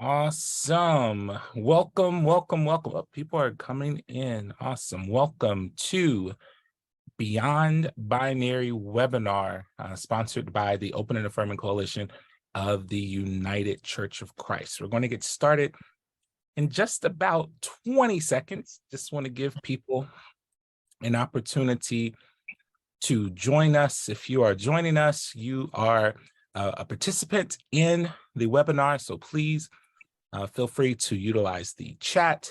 Awesome. Welcome. Oh, people are coming in. Awesome. Welcome to Beyond Binary webinar, sponsored by the Open and Affirming Coalition of the United Church of Christ. We're going to get started in just about 20 seconds. Just want to give people an opportunity to join us. If you are joining us, you are a participant in the webinar, so please feel free to utilize the chat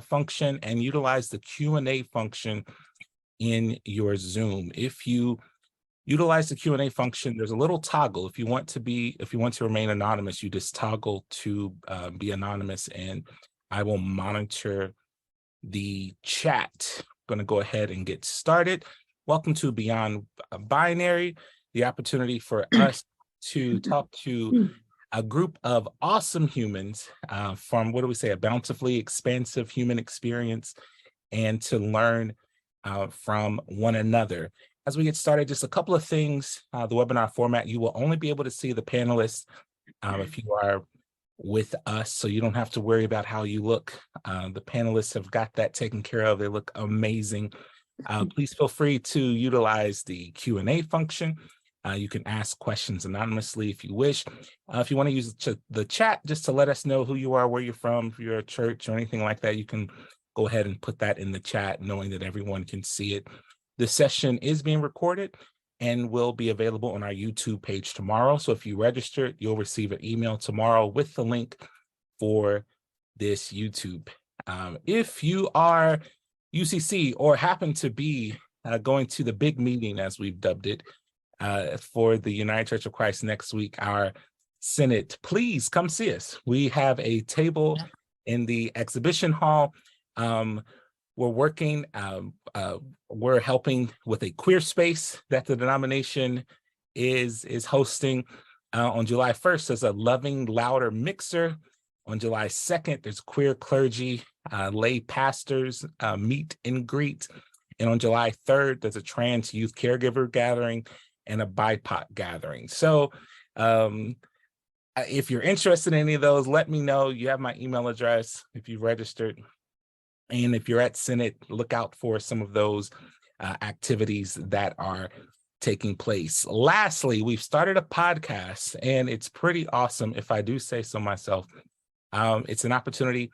function and utilize the Q&A function in your Zoom. If you utilize the Q&A function, there's a little toggle. If you want to remain anonymous, you just toggle to be anonymous, and I will monitor the chat. I'm going to go ahead and get started. Welcome to Beyond Binary, the opportunity for us to talk to a group of awesome humans from, a bountifully expansive human experience, and to learn from one another. As we get started, just a couple of things. The webinar format, you will only be able to see the panelists if you are with us, so you don't have to worry about how you look. The panelists have got that taken care of. They look amazing. Please feel free to utilize the Q&A function. You can ask questions anonymously if you wish. If you want to use the chat just to let us know who you are, where you're from, if you're a church or anything like that, you can go ahead and put that in the chat, knowing that everyone can see it. This session is being recorded and will be available on our YouTube page tomorrow. So if you registered, you'll receive an email tomorrow with the link for this YouTube. If you are UCC or happen to be going to the big meeting, as we've dubbed it, for the United Church of Christ next week, our Synod, please come see us. We have a table in the exhibition hall. We're helping with a queer space that the denomination is hosting. On July 1st, there's a Loving Louder mixer. On July 2nd, there's queer clergy, lay pastors, meet and greet. And on July 3rd, there's a trans youth caregiver gathering and a BIPOC gathering. So if you're interested in any of those, let me know. You have my email address if you've registered. And if you're at Synod, look out for some of those activities that are taking place. Lastly, we've started a podcast, and it's pretty awesome, if I do say so myself. It's an opportunity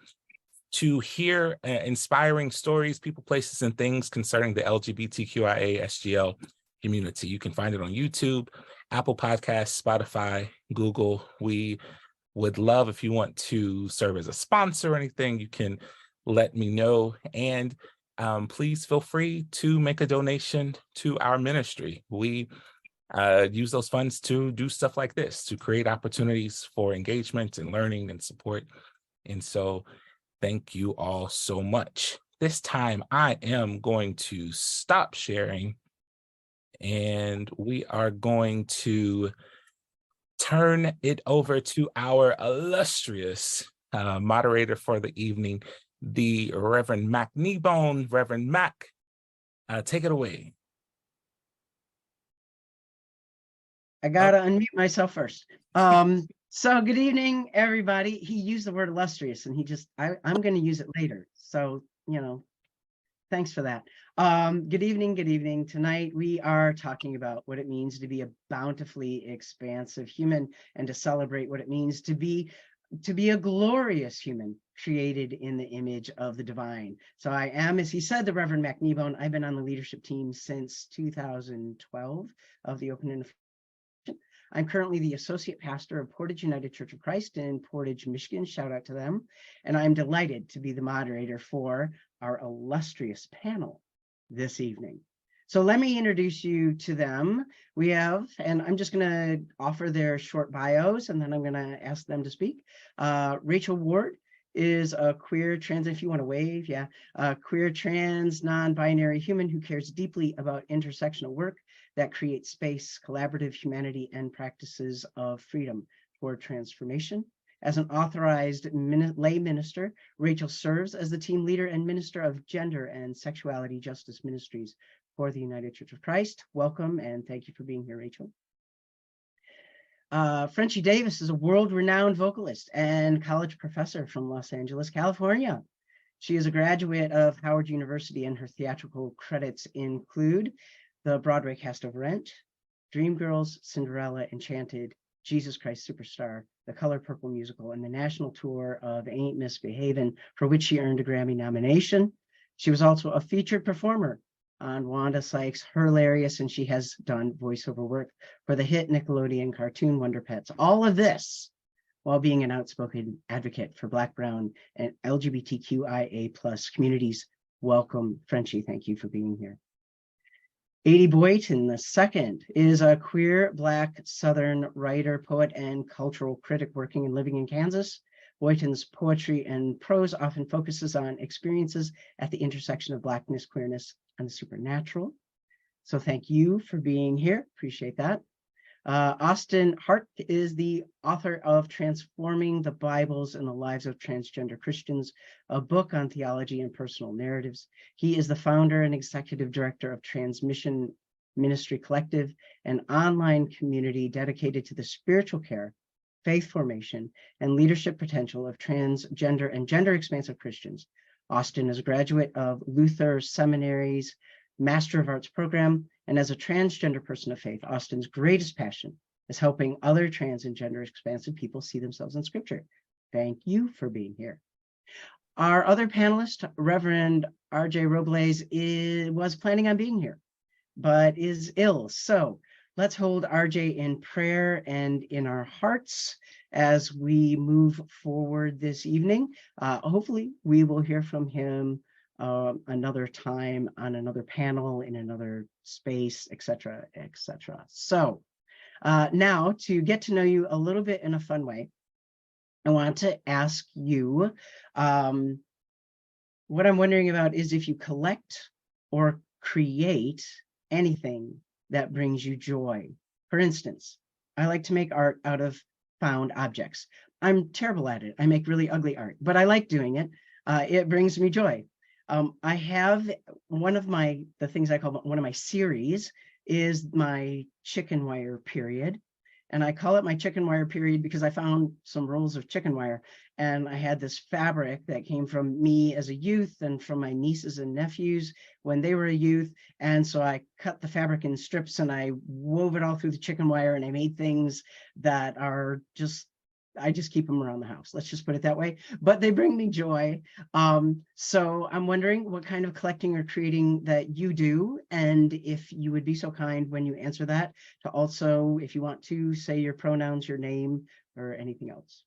to hear inspiring stories, people, places, and things concerning the LGBTQIA SGL community. You can find it on YouTube, Apple Podcasts, Spotify, Google. We would love, if you want to serve as a sponsor or anything, you can let me know. And please feel free to make a donation to our ministry. We use those funds to do stuff like this, to create opportunities for engagement and learning and support. And so thank you all so much. This time I am going to stop sharing, and we are going to turn it over to our illustrious moderator for the evening, the Reverend Mac Kneebone. Reverend Mac, take it away. I gotta unmute myself first. So good evening, everybody. He used the word illustrious, and I'm going to use it later. So, thanks for that. Good evening. Tonight we are talking about what it means to be a bountifully expansive human, and to celebrate what it means to be a glorious human created in the image of the divine. So I am, as he said, the Reverend Mac Kneebone. I've been on the leadership team since 2012 of the Open and I'm currently the associate pastor of Portage United Church of Christ in Portage, Michigan. Shout out to them. And I'm delighted to be the moderator for our illustrious panel this evening. So let me introduce you to them. We have, and I'm just going to offer their short bios, and then I'm going to ask them to speak. Rachel Ward is a queer trans, if you want to wave, queer trans non-binary human who cares deeply about intersectional work that creates space, collaborative humanity, and practices of freedom for transformation. As an authorized lay minister, Rachel serves as the team leader and minister of gender and sexuality justice ministries for the United Church of Christ. Welcome, and thank you for being here, Rachel. Frenchie Davis is a world-renowned vocalist and college professor from Los Angeles, California. She is a graduate of Howard University, and her theatrical credits include the Broadway cast of Rent, Dreamgirls, Cinderella, Enchanted, Jesus Christ Superstar, the Color Purple musical, and the national tour of Ain't Misbehavin', for which she earned a Grammy nomination. She was also a featured performer on Wanda Sykes' Hilarious, and she has done voiceover work for the hit Nickelodeon cartoon Wonder Pets. All of this while being an outspoken advocate for Black, Brown, and LGBTQIA+ communities. Welcome, Frenchie. Thank you for being here. Adie Boyton II is a queer Black Southern writer, poet, and cultural critic working and living in Kansas. Boyton's poetry and prose often focuses on experiences at the intersection of Blackness, queerness, and the supernatural. So thank you for being here. Appreciate that. Austin Hart is the author of Transforming the Bibles and the Lives of Transgender Christians, a book on theology and personal narratives. He is the founder and executive director of Transmission Ministry Collective, an online community dedicated to the spiritual care, faith formation, and leadership potential of transgender and gender expansive Christians. Austin is a graduate of Luther Seminary's Master of Arts program, and as a transgender person of faith, Austin's greatest passion is helping other trans and gender expansive people see themselves in Scripture. Thank you for being here. Our other panelist, Reverend R.J. Robles, was planning on being here, but is ill. So let's hold R.J. in prayer and in our hearts as we move forward this evening. Hopefully, we will hear from him another time on another panel in another space, etc., etc. So now, to get to know you a little bit in a fun way, I want to ask you, what I'm wondering about is if you collect or create anything that brings you joy. For instance, I like to make art out of found objects. I'm terrible at it. I make really ugly art, but I like doing it. It brings me joy. I have the things I call one of my series is my chicken wire period. And I call it my chicken wire period because I found some rolls of chicken wire, and I had this fabric that came from me as a youth and from my nieces and nephews when they were a youth. And so I cut the fabric in strips and I wove it all through the chicken wire, and I made things that are I just keep them around the house. Let's just put it that way. But they bring me joy. So I'm wondering what kind of collecting or creating that you do. And if you would be so kind when you answer that to also, if you want to, say your pronouns, your name, or anything else.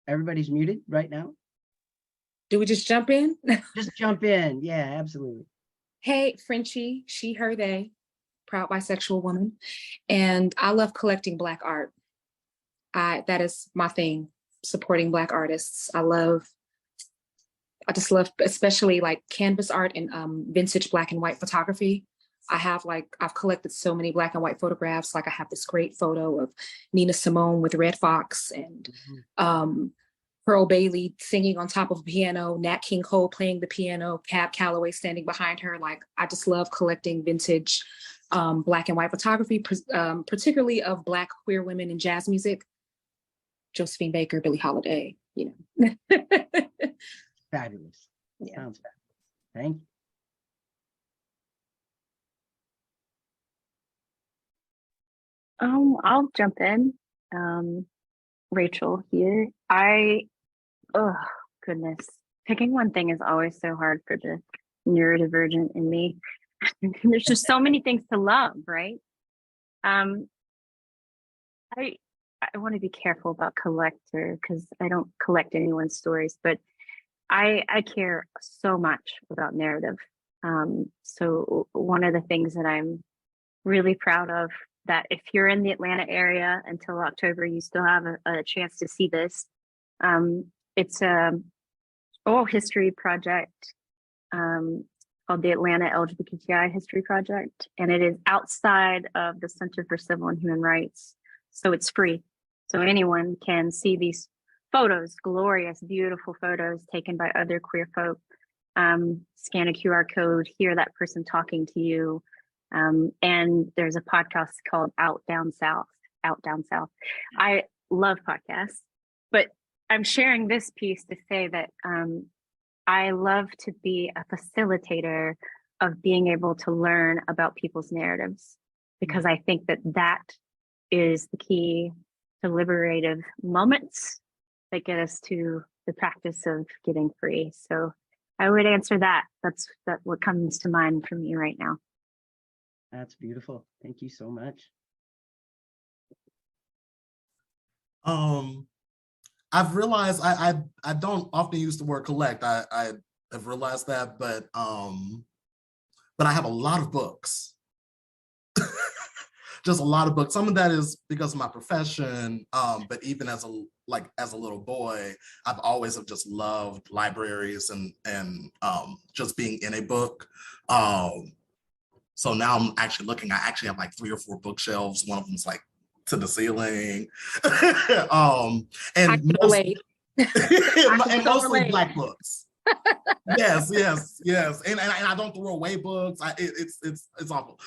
Everybody's muted right now. Do we just jump in? Just jump in. Yeah, absolutely. Hey, Frenchie, she, her, they. Proud bisexual woman, and I love collecting Black art. That is my thing, supporting Black artists. I just love especially like canvas art and vintage Black and white photography. I've collected so many Black and white photographs. Like I have this great photo of Nina Simone with Red Fox and Pearl Bailey singing on top of a piano, Nat King Cole playing the piano, Cab Calloway standing behind her. Like I just love collecting vintage Black and white photography, particularly of Black queer women in jazz music. Josephine Baker, Billie Holiday, you know. Fabulous. Yeah. Sounds fabulous. Thank you. I'll jump in. Rachel here. Oh goodness. Picking one thing is always so hard for the neurodivergent in me. There's just so many things to love, right? I want to be careful about collector because I don't collect anyone's stories, but I care so much about narrative. So one of the things that I'm really proud of, that if you're in the Atlanta area until October, you still have a chance to see this. It's a oral history project called the Atlanta LGBTQI History Project, and it is outside of the Center for Civil and Human Rights, so it's free. So anyone can see these photos, glorious, beautiful photos taken by other queer folk. scan a QR code, hear that person talking to you. And there's a podcast called Out Down South. I love podcasts, but I'm sharing this piece to say that I love to be a facilitator of being able to learn about people's narratives, because I think that that is the key to liberative moments that get us to the practice of getting free. So I would answer that. That's what comes to mind for me right now. That's beautiful. Thank you so much. I've realized I don't often use the word collect. I have realized that, but I have a lot of books. Just a lot of books. Some of that is because of my profession, but even as a little boy, I've always have just loved libraries and just being in a book. So now I'm actually looking. I actually have like 3 or 4 bookshelves. One of them's like to the ceiling, and mostly Black books. yes, and I don't throw away books. It's awful.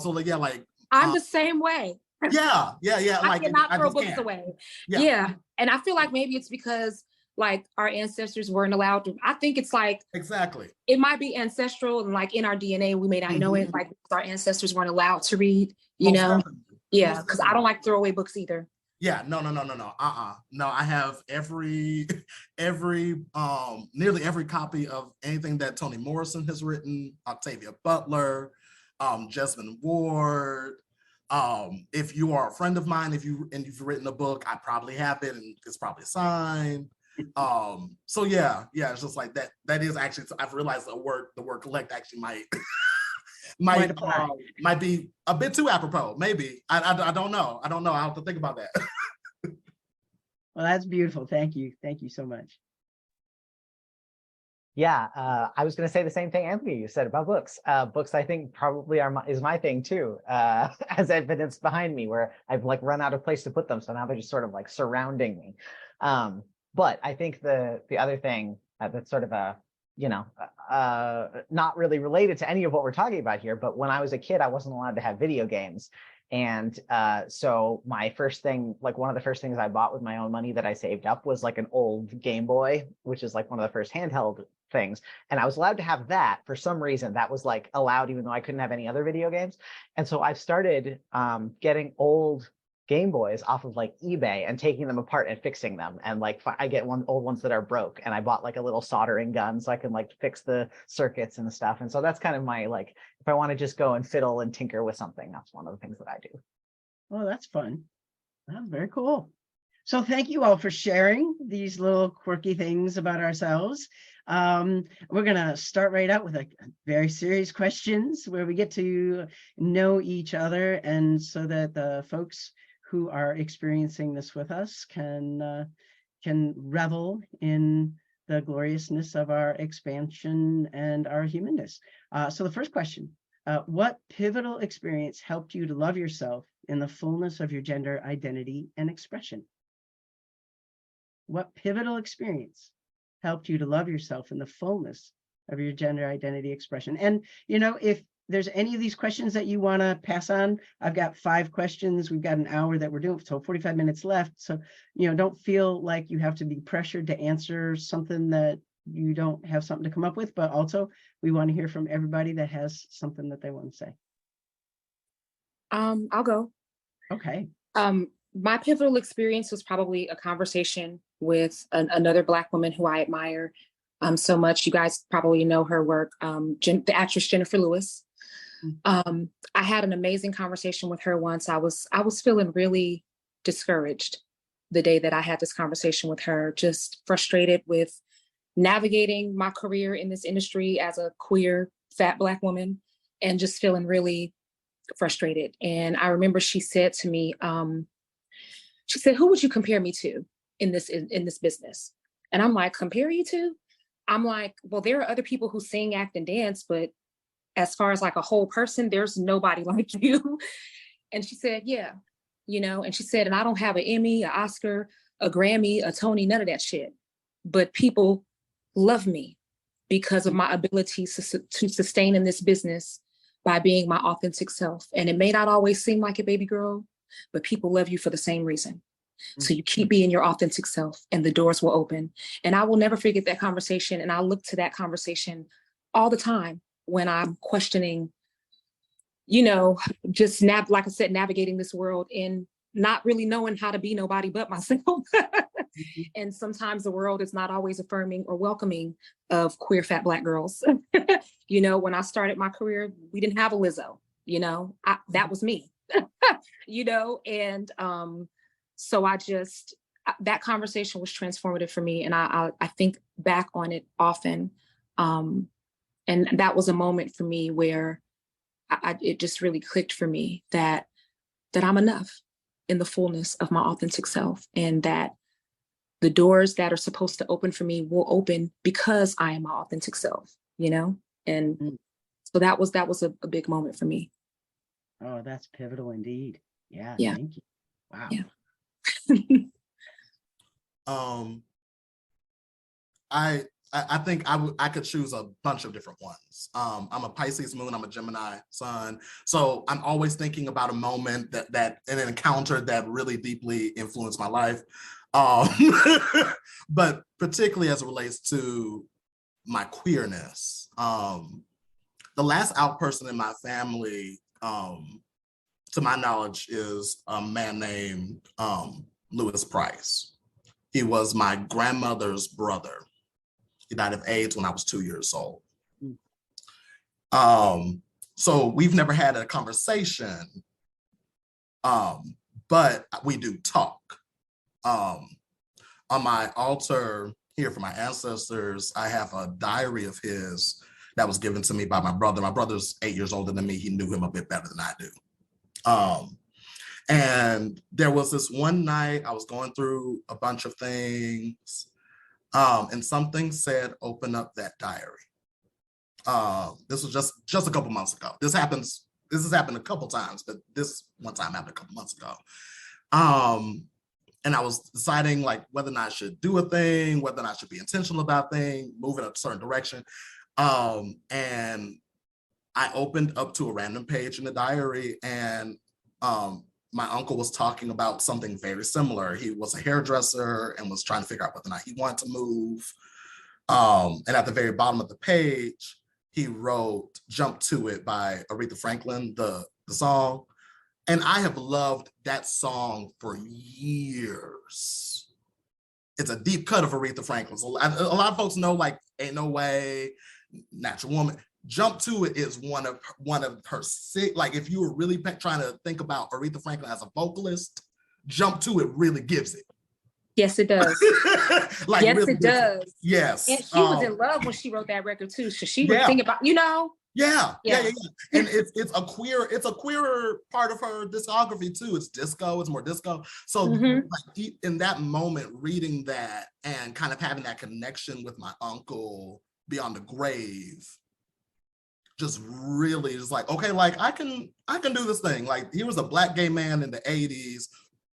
So like, yeah, like I'm the same way. Yeah. I Like, cannot throw books can't. away. Yeah. Yeah. And I feel like maybe it's because like our ancestors weren't allowed to. I think it's like Exactly. it might be ancestral and like in our DNA, we may not know it. Like our ancestors weren't allowed to read, you Most know? definitely. Yeah, Most because I don't like throwaway books either. Yeah, no. No, I have nearly every copy of anything that Toni Morrison has written, Octavia Butler, Jesmyn Ward. If you are a friend of mine, you've written a book, I probably have it and it's probably signed. So yeah, it's just like that. That is actually, I've realized the word collect actually might be a bit too apropos. Maybe I don't know. I'll have to think about that. Well, that's beautiful. Thank you so much. Yeah, I was going to say the same thing, Anthony, you said about books. Books, I think, probably is my thing too, as evidence behind me, where I've like run out of place to put them, so now they're just sort of like surrounding me. But I think the other thing that's sort of a, not really related to any of what we're talking about here, but when I was a kid, I wasn't allowed to have video games. And so my first thing, like one of the first things I bought with my own money that I saved up was like an old Game Boy, which is like one of the first handheld things. And I was allowed to have that for some reason. That was like allowed, even though I couldn't have any other video games. And so I've started getting old Game Boys off of like eBay and taking them apart and fixing them. And like I get old ones that are broke, and I bought like a little soldering gun so I can like fix the circuits and stuff. And so that's kind of my, like, if I want to just go and fiddle and tinker with something, that's one of the things that I do. Oh, that's fun. That's very cool. So thank you all for sharing these little quirky things about ourselves. We're going to start right out with a very serious questions where we get to know each other, and so that the folks who are experiencing this with us can revel in the gloriousness of our expansion and our humanness. So the first question, what pivotal experience helped you to love yourself in the fullness of your gender identity and expression? What pivotal experience helped you to love yourself in the fullness of your gender identity expression? And, if there's any of these questions that you want to pass on, I've got 5 questions. We've got an hour that we're doing, so 45 minutes left. So, don't feel like you have to be pressured to answer something that you don't have something to come up with, but also we want to hear from everybody that has something that they want to say. I'll go. Okay. My pivotal experience was probably a conversation with another Black woman who I admire so much. You guys probably know her work, the actress Jennifer Lewis. I had an amazing conversation with her once. I was feeling really discouraged the day that I had this conversation with her, just frustrated with navigating my career in this industry as a queer, fat Black woman, and just feeling really frustrated. And I remember she said to me, she said, "Who would you compare me to in this business?" And I'm like, "Compare you to?" I'm like, "Well, there are other people who sing, act, and dance, but as far as like a whole person, there's nobody like you." And she said, "Yeah, and she said, "And I don't have an Emmy, an Oscar, a Grammy, a Tony, none of that shit. But people love me because of my ability to sustain in this business by being my authentic self. And it may not always seem like it, baby girl, but people love you for the same reason. So you keep being your authentic self and the doors will open. And I will never forget that conversation. And I look to that conversation all the time when I'm questioning, you know, just like I said, navigating this world and not really knowing how to be nobody but myself. And sometimes the world is not always affirming or welcoming of queer fat Black girls. You know, when I started my career, we didn't have a Lizzo, you know, that was me, you know, and so that conversation was transformative for me. And I think back on it often. And that was a moment for me where it just really clicked for me that I'm enough in the fullness of my authentic self, and that the doors that are supposed to open for me will open because I am my authentic self, you know? And so that was a big moment for me. Oh, that's pivotal indeed. Yeah. Yeah. Thank you. Wow. Yeah. I think I could choose a bunch of different ones. I'm a Pisces moon, I'm a Gemini sun. So I'm always thinking about a moment that an encounter that really deeply influenced my life. But particularly as it relates to my queerness. The last out person in my family, to my knowledge, is a man named Lewis Price. He was my grandmother's brother. He died of AIDS when I was 2 years old. So we've never had a conversation, but we do talk. On my altar here for my ancestors, I have a diary of his that was given to me by my brother. My brother's 8 years older than me. He knew him a bit better than I do. And there was this one night I was going through a bunch of things, and something said, open up that diary. This was just a couple months ago. This has happened a couple times, but this one time happened a couple months ago. And I was deciding like whether or not I should do a thing, whether or not I should be intentional about things, move in a certain direction. And I opened up to a random page in the diary, and my uncle was talking about something very similar. He was a hairdresser and was trying to figure out whether or not he wanted to move. And at the very bottom of the page, he wrote Jump to It by Aretha Franklin, the song. And I have loved that song for years. It's a deep cut of Aretha Franklin. So a lot of folks know like Ain't No Way, Natural Woman. Jump to It is one of her like if you were really trying to think about Aretha Franklin as a vocalist, Jump to It really gives it. Yes, it does. Like yes, really it does. Yes. And she was in love when she wrote that record too. So she was thinking about, you know. Yeah. And it's a queerer part of her discography too. It's disco, it's more disco. So like in that moment, reading that and kind of having that connection with my uncle beyond the grave, just really is like, okay, like I can do this thing. Like he was a Black gay man in the 80s,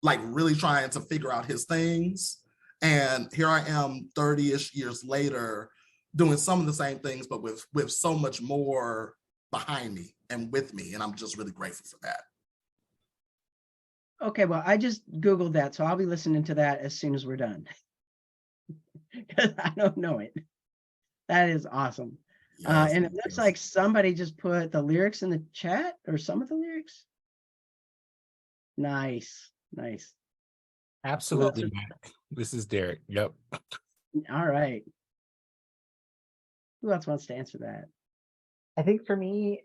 like really trying to figure out his things. And here I am 30-ish years later, doing some of the same things, but with so much more behind me and with me. And I'm just really grateful for that. Okay, well, I just Googled that, so I'll be listening to that as soon as we're done. Because I don't know it. That is awesome. Yes, and it looks like somebody just put the lyrics in the chat, or some of the lyrics. Nice. Absolutely, Mac. This is Derek. Yep. All right. Who else wants to answer that? I think for me,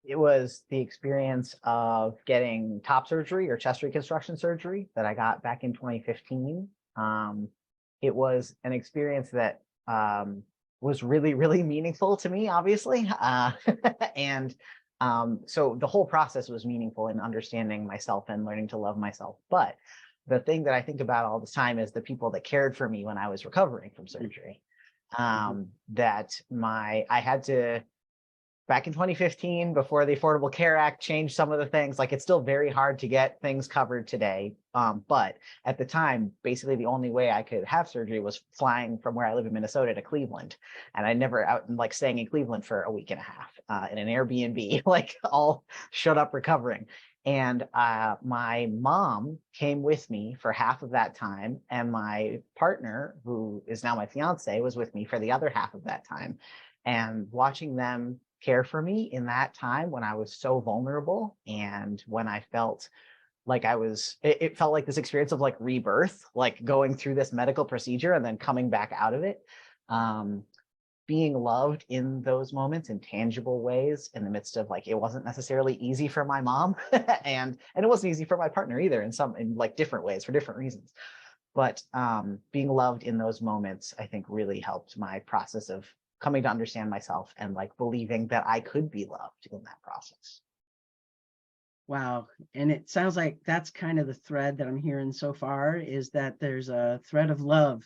it was the experience of getting top surgery or chest reconstruction surgery that I got back in 2015. It was an experience that was really, really meaningful to me, obviously. And so the whole process was meaningful in understanding myself and learning to love myself. But the thing that I think about all the time is the people that cared for me when I was recovering from surgery. I had to back in 2015, before the Affordable Care Act changed some of the things, like it's still very hard to get things covered today. But at the time, basically the only way I could have surgery was flying from where I live in Minnesota to Cleveland. And I never out and like staying in Cleveland for a week and a half in an Airbnb, like all shut up recovering. And my mom came with me for half of that time. And my partner, who is now my fiance, was with me for the other half of that time. And watching them care for me in that time when I was so vulnerable and when I felt like it felt like this experience of like rebirth, like going through this medical procedure and then coming back out of it. Being loved in those moments in tangible ways in the midst of like, it wasn't necessarily easy for my mom and it wasn't easy for my partner either in like different ways for different reasons. But being loved in those moments, I think really helped my process of coming to understand myself and like believing that I could be loved in that process. Wow. And it sounds like that's kind of the thread that I'm hearing so far, is that there's a thread of love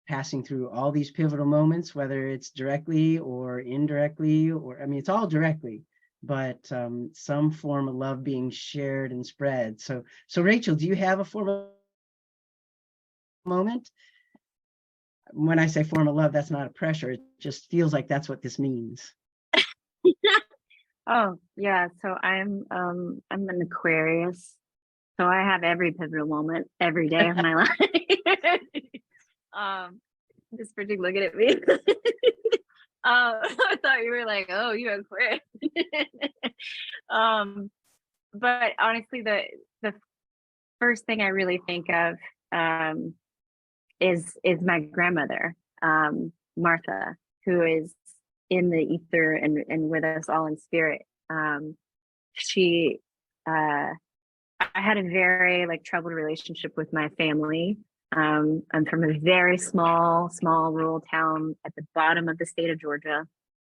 passing through all these pivotal moments, whether it's directly or indirectly, or I mean, it's all directly, but some form of love being shared and spread. So Rachel, do you have a form of moment? When I say form of love, that's not a pressure. It just feels like that's what this means. Oh yeah, so I'm an Aquarius, so I have every pivotal moment every day of my life. Just pretty looking at me. I thought you were like, oh, you Aquarius. But honestly, the first thing I really think of is my grandmother, Martha, who is in the ether and with us all in spirit. I had a very like troubled relationship with my family. I'm from a very small rural town at the bottom of the state of Georgia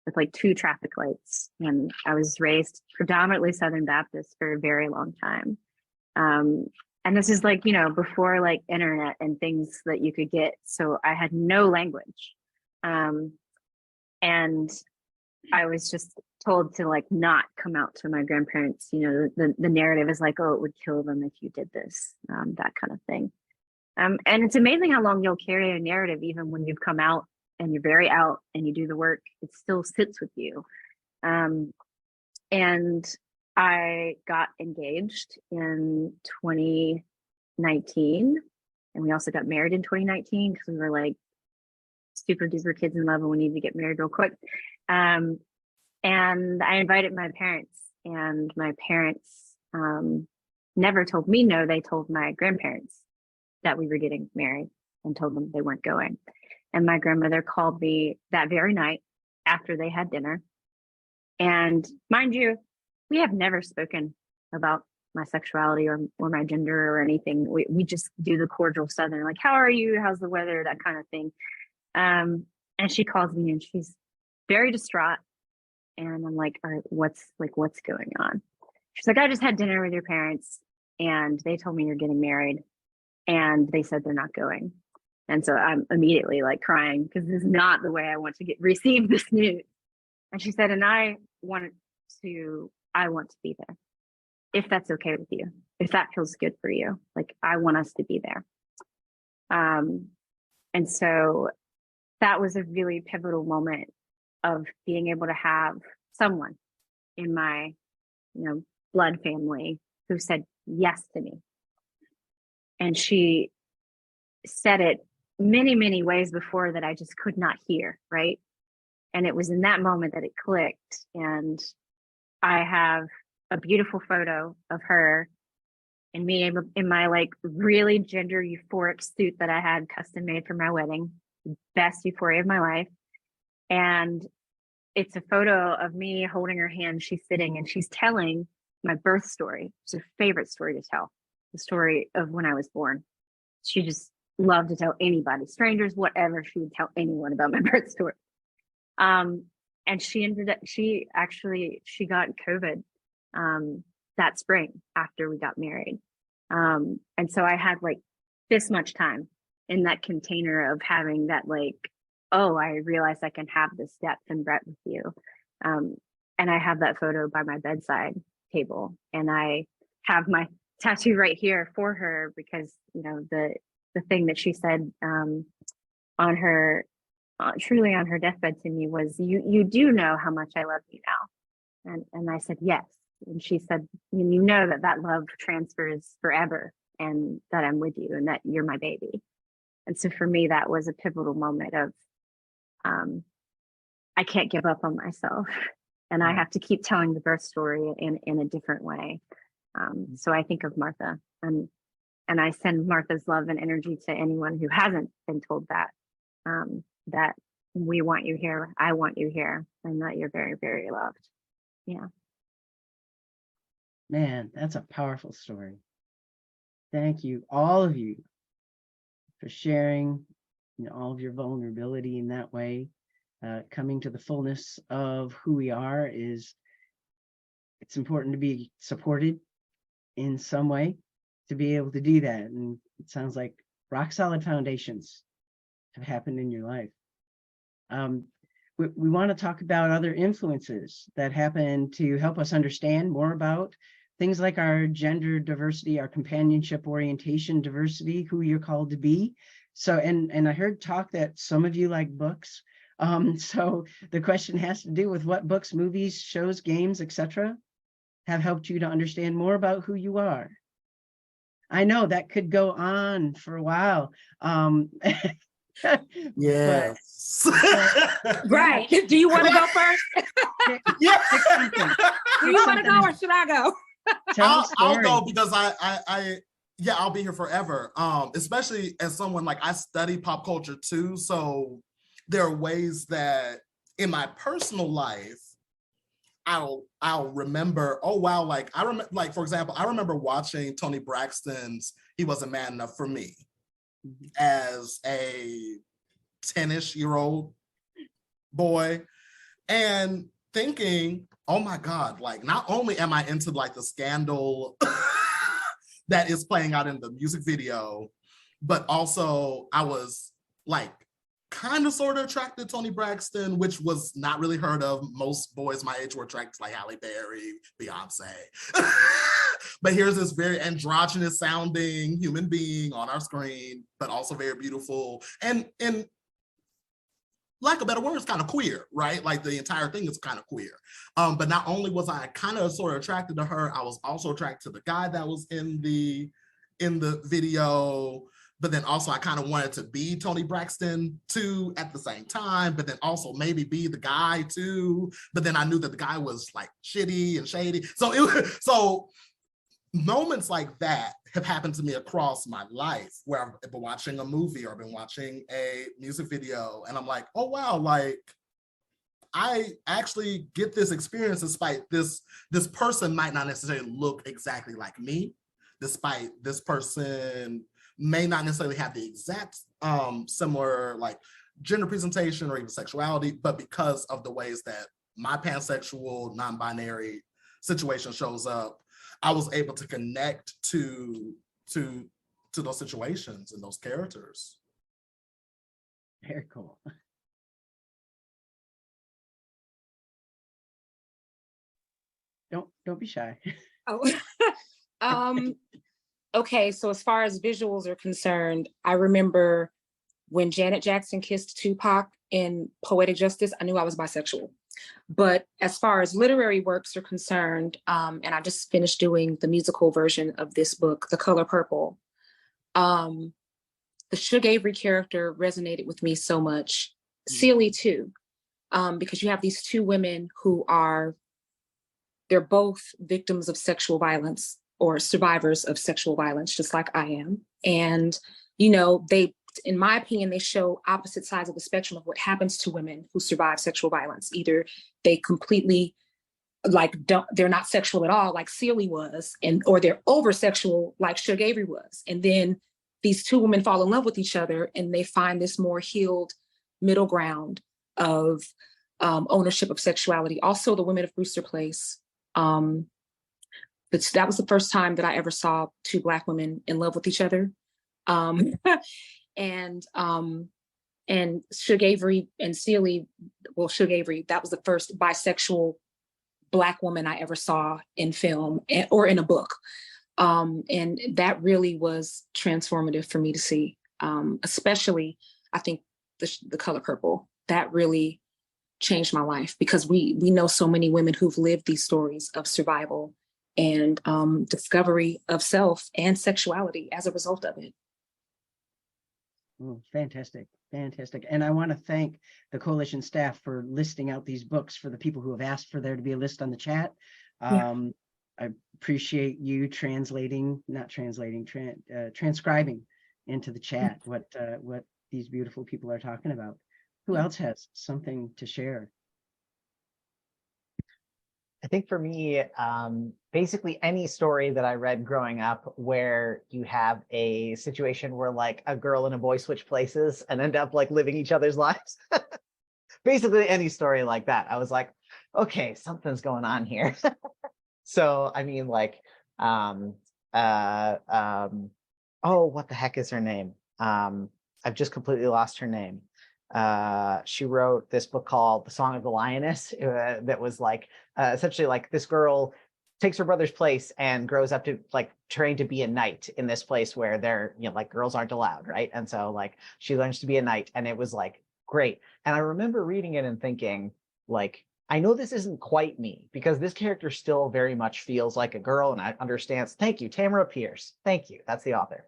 with like 2 traffic lights. And I was raised predominantly Southern Baptist for a very long time. And this is like, before like internet and things that you could get. So I had no language. And I was just told to like not come out to my grandparents. The narrative is like, oh, it would kill them if you did this, that kind of thing. And it's amazing how long you'll carry a narrative, even when you've come out and you're very out and you do the work, it still sits with you. And I got engaged in 2019, and we also got married in 2019 because we were like super duper kids in love and we needed to get married real quick. And I invited my parents, and my parents never told me no. They told my grandparents that we were getting married and told them they weren't going. And my grandmother called me that very night after they had dinner. And mind you, we have never spoken about my sexuality or my gender or anything. We just do the cordial Southern, like, how are you? How's the weather? That kind of thing. And she calls me and she's very distraught. And I'm like, all right, what's going on? She's like, I just had dinner with your parents and they told me you're getting married and they said they're not going. And so I'm immediately like crying because this is not the way I want to receive this news. And she said, and I want to be there. If that's okay with you, if that feels good for you, like I want us to be there. And so that was a really pivotal moment of being able to have someone in my, blood family who said yes to me. And she said it many, many ways before that I just could not hear, right? And it was in that moment that it clicked. And I have a beautiful photo of her and me in my like really gender euphoric suit that I had custom made for my wedding, best euphoria of my life. And it's a photo of me holding her hand. She's sitting and she's telling my birth story. It's her favorite story to tell, the story of when I was born. She just loved to tell anybody, strangers, whatever. She would tell anyone about my birth story. And she got COVID that spring after we got married. And so I had like this much time in that container of having that like, oh, I realized I can have this depth and breadth with you. And I have that photo by my bedside table, and I have my tattoo right here for her because, you know, the thing that she said on her truly on her deathbed to me was, you do know how much I love you now. And I said, yes. And she said, you know that love transfers forever, and that I'm with you, and that you're my baby. And so for me, that was a pivotal moment of, I can't give up on myself, and I have to keep telling the birth story in a different way. So I think of Martha, and I send Martha's love and energy to anyone who hasn't been told that, that we want you here, I want you here, and that you're very, very loved. Yeah. Man, that's a powerful story. Thank you, all of you, for sharing, you know, all of your vulnerability in that way. Coming to the fullness of who we are it's important to be supported in some way to be able to do that. And it sounds like rock solid foundations have happened in your life. We want to talk about other influences that happen to help us understand more about things like our gender diversity, our companionship orientation diversity, who you're called to be. So, and I heard talk that some of you like books. So the question has to do with what books, movies, shows, games, etc. have helped you to understand more about who you are. I know that could go on for a while. Yes. Right. Do you want to go first? Yeah. Do you want to go or should I go? I'll go because I'll be here forever. Especially as someone, like, I study pop culture too. So there are ways that in my personal life, I'll remember, oh wow, like I remember, like, for example, I remember watching Toni Braxton's He Wasn't Man Enough for Me as a 10-ish-year-old boy, and thinking, oh my God, like, not only am I into like the scandal that is playing out in the music video, but also I was like kind of sort of attracted to Toni Braxton, which was not really heard of. Most boys my age were attracted to like Halle Berry, Beyonce. But here's this very androgynous sounding human being on our screen, but also very beautiful. And lack of better words, kind of queer, right? Like the entire thing is kind of queer. But not only was I kind of sort of attracted to her, I was also attracted to the guy that was in the video. But then also I kind of wanted to be Toni Braxton too at the same time, but then also maybe be the guy too. But then I knew that the guy was like shitty and shady. So moments like that have happened to me across my life, where I've been watching a movie or I've been watching a music video and I'm like, oh wow, like I actually get this experience despite this person might not necessarily look exactly like me, despite this person may not necessarily have the exact similar like gender presentation or even sexuality, but because of the ways that my pansexual, non-binary situation shows up, I was able to connect to those situations and those characters. Very cool. Don't be shy. Oh, okay. So as far as visuals are concerned, I remember when Janet Jackson kissed Tupac in Poetic Justice, I knew I was bisexual. But as far as literary works are concerned, and I just finished doing the musical version of this book, The Color Purple, the Suge Avery character resonated with me so much. Celie too, because you have these two women who they're both victims of sexual violence or survivors of sexual violence, just like I am. And, you know, in my opinion, they show opposite sides of the spectrum of what happens to women who survive sexual violence. Either they completely they're not sexual at all, like Celie was, or they're over sexual, like Suge Avery was. And then these two women fall in love with each other and they find this more healed middle ground of ownership of sexuality. Also, the women of Brewster Place. That was the first time that I ever saw two Black women in love with each other. And Suge Avery and Celie, well, Suge Avery, that was the first bisexual Black woman I ever saw in film or in a book. And that really was transformative for me to see, especially, I think, the color purple. That really changed my life, because we know so many women who've lived these stories of survival and discovery of self and sexuality as a result of it. Oh, fantastic. Fantastic. And I want to thank the coalition staff for listing out these books for the people who have asked for there to be a list on the chat. I appreciate you transcribing into the chat what these beautiful people are talking about. Who else has something to share? I think for me, basically any story that I read growing up where you have a situation where like a girl and a boy switch places and end up like living each other's lives. Basically any story like that. I was like, okay, something's going on here. So, I mean, like, oh, what the heck is her name? I've just completely lost her name. She wrote this book called The Song of the Lioness that was like essentially like this girl takes her brother's place and grows up to like train to be a knight in this place where they're, you know, like girls aren't allowed, right? And so like she learns to be a knight, and it was like great. And I remember reading it and thinking like, I know this isn't quite me, because this character still very much feels like a girl and I understands. Thank you, Tamara Pierce. Thank you. That's the author.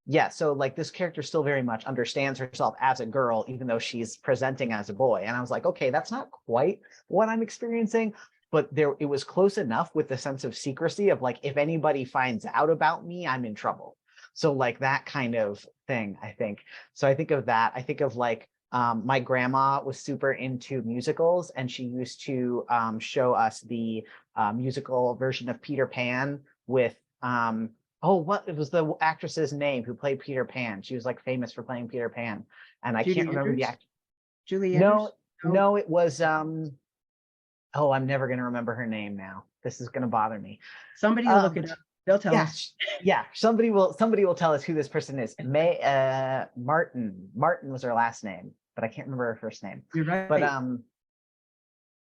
Yeah, so like this character still very much understands herself as a girl, even though she's presenting as a boy. And I was like, okay, that's not quite what I'm experiencing, but it was close enough with the sense of secrecy of like, if anybody finds out about me, I'm in trouble. So like that kind of thing, I think. So I think of that. I think of like, my grandma was super into musicals, and she used to show us the musical version of Peter Pan with what it was the actress's name who played Peter Pan. She was like famous for playing Peter Pan, and I can't remember the actor. Julie Andrews? No, it was I'm never gonna remember her name now. This is gonna bother me. Somebody will look it up. They'll tell us. Yeah, somebody will tell us who this person is. Martin was her last name, but I can't remember her first name. You're right. But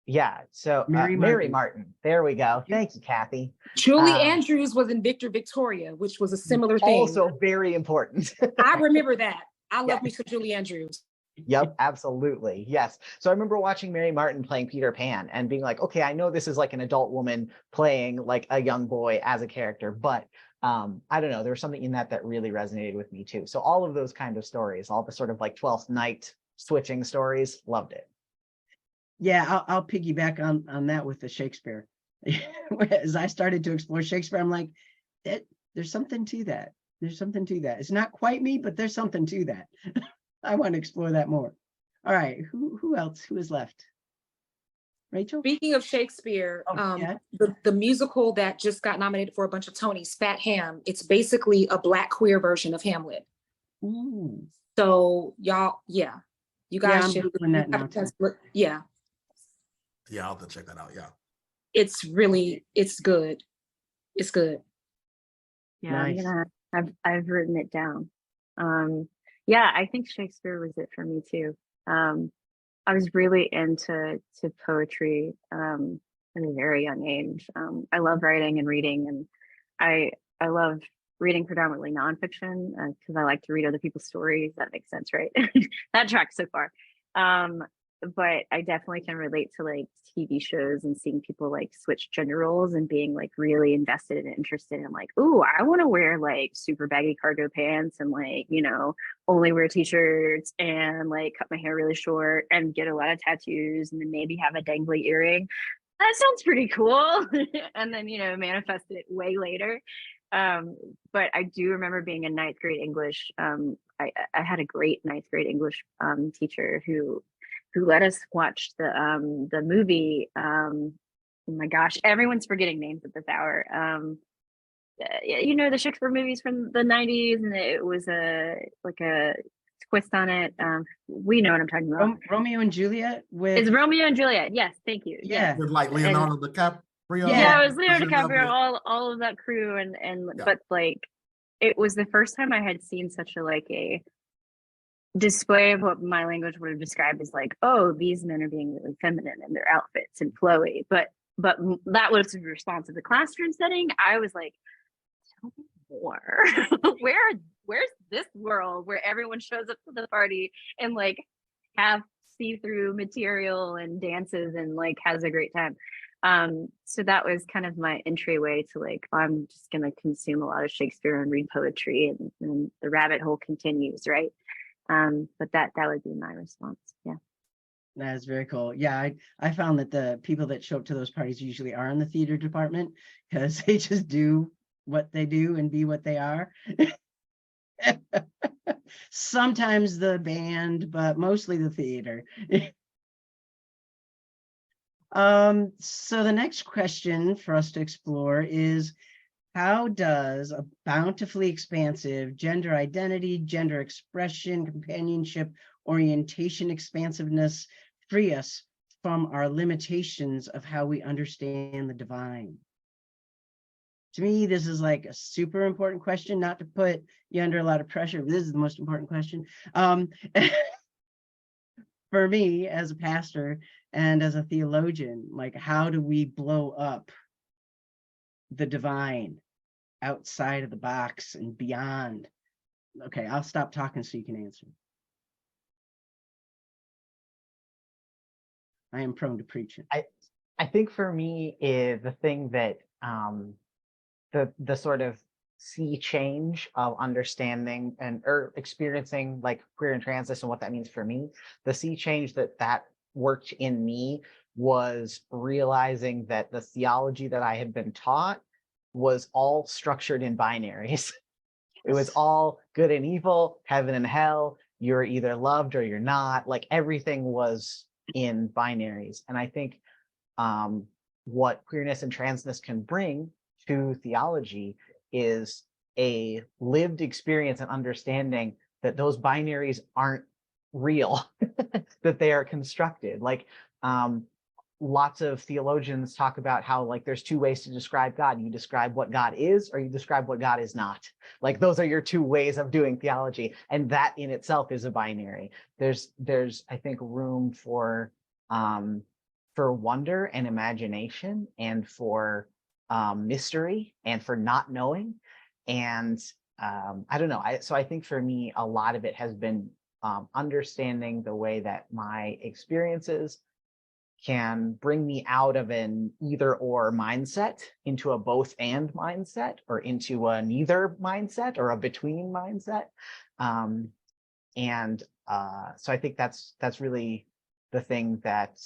yeah, so Mary Martin. There we go. Thank you, Kathy. Julie Andrews was in Victor Victoria, which was a similar thing. Also very important. I remember that. I love me some Julie Andrews. Yep, absolutely. Yes. So I remember watching Mary Martin playing Peter Pan and being like, okay, I know this is like an adult woman playing like a young boy as a character, but I don't know, there was something in that really resonated with me too. So all of those kind of stories, all the sort of like 12th night switching stories, loved it. Yeah, I'll piggyback on that with the Shakespeare. As I started to explore Shakespeare, I'm like, there's something to that. There's something to that. It's not quite me, but there's something to that. I want to explore that more. All right, who else? Who is left? Rachel? Speaking of Shakespeare, the musical that just got nominated for a bunch of Tonys, Fat Ham, it's basically a Black queer version of Hamlet. Ooh. So y'all, you guys should. Yeah, I'll have to check that out. Yeah, it's good. It's good. Yeah, Nice. I've written it down. Yeah, I think Shakespeare was it for me too. I was really into poetry at a very young age. I love writing and reading, and I love reading predominantly nonfiction because I like to read other people's stories. That makes sense, right? That tracks so far. But I definitely can relate to like TV shows and seeing people like switch gender roles and being like really invested and interested in like, ooh, I want to wear like super baggy cargo pants and like, you know, only wear t-shirts and like cut my hair really short and get a lot of tattoos and then maybe have a dangly earring. That sounds pretty cool. And then, you know, manifest it way later. But I do remember being in ninth grade English. I had a great ninth grade English teacher who let us watch the movie. Oh my gosh, everyone's forgetting names at this hour. You know, the Shakespeare movies from the 90s, and it was a twist on it. We know what I'm talking about. Romeo and Juliet It's Romeo and Juliet. Yes, thank you. Yeah. with like Leonardo DiCaprio. Yeah, it was Leonardo DiCaprio, all of that crew, but like it was the first time I had seen such a display of what my language would have described as like, oh, these men are being really feminine in their outfits and flowy. But that was in response to the classroom setting. I was like, tell me more. Where's this world where everyone shows up to the party and like have see-through material and dances and like has a great time. So that was kind of my entryway to like, I'm just gonna consume a lot of Shakespeare and read poetry, and the rabbit hole continues, right? But that would be my response. Yeah. That's very cool. Yeah, I found that the people that show up to those parties usually are in the theater department because they just do what they do and be what they are. Sometimes the band, but mostly the theater. So the next question for us to explore is, how does a bountifully expansive gender identity, gender expression, companionship, orientation, expansiveness free us from our limitations of how we understand the divine? To me, this is like a super important question, not to put you under a lot of pressure, but this is the most important question. For me, as a pastor and as a theologian, like, how do we blow up the divine outside of the box and beyond? Okay, I'll stop talking so you can answer. I am prone to preaching. I think for me, the thing that the sort of sea change of understanding and or experiencing like queer and transness and what that means for me, the sea change that worked in me was realizing that the theology that I had been taught was all structured in binaries. It was all good and evil, heaven and hell. You're either loved or you're not. Like everything was in binaries. And I think what queerness and transness can bring to theology is a lived experience and understanding that those binaries aren't real, that they are constructed. Like lots of theologians talk about how like there's two ways to describe God. You describe what God is, or you describe what God is not. Like those are your two ways of doing theology. And that in itself is a binary. There's I think room for wonder and imagination, and for mystery, and for not knowing. And I don't know. So I think for me, a lot of it has been understanding the way that my experiences can bring me out of an either or mindset into a both and mindset, or into a neither mindset, or a between mindset. So I think that's really the thing that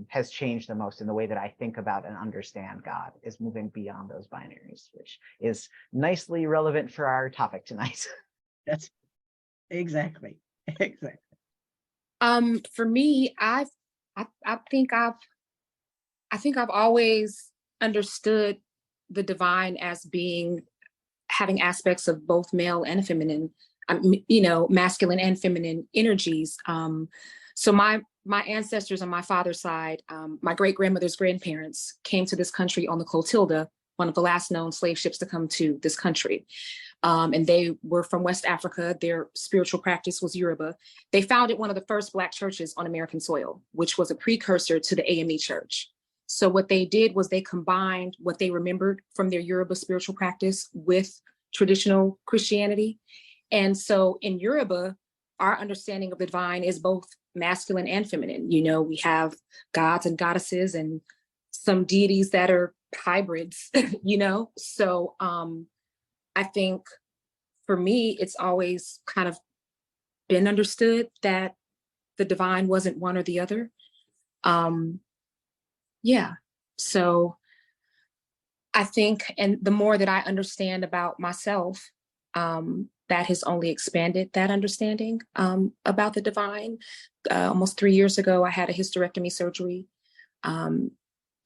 has changed the most in the way that I think about and understand God, is moving beyond those binaries, which is nicely relevant for our topic tonight. That's exactly. For me, I think I've always understood the divine as having aspects of both male and feminine, masculine and feminine energies. So my ancestors on my father's side, my great-grandmother's grandparents came to this country on the Clotilda, one of the last known slave ships to come to this country. And they were from West Africa. Their spiritual practice was Yoruba. They founded one of the first Black churches on American soil, which was a precursor to the AME church. So what they did was they combined what they remembered from their Yoruba spiritual practice with traditional Christianity. And so in Yoruba, our understanding of the divine is both masculine and feminine. We have gods and goddesses and some deities that are hybrids, So I think for me, it's always kind of been understood that the divine wasn't one or the other. So I think, and the more that I understand about myself, that has only expanded that understanding about the divine. Almost 3 years ago, I had a hysterectomy surgery.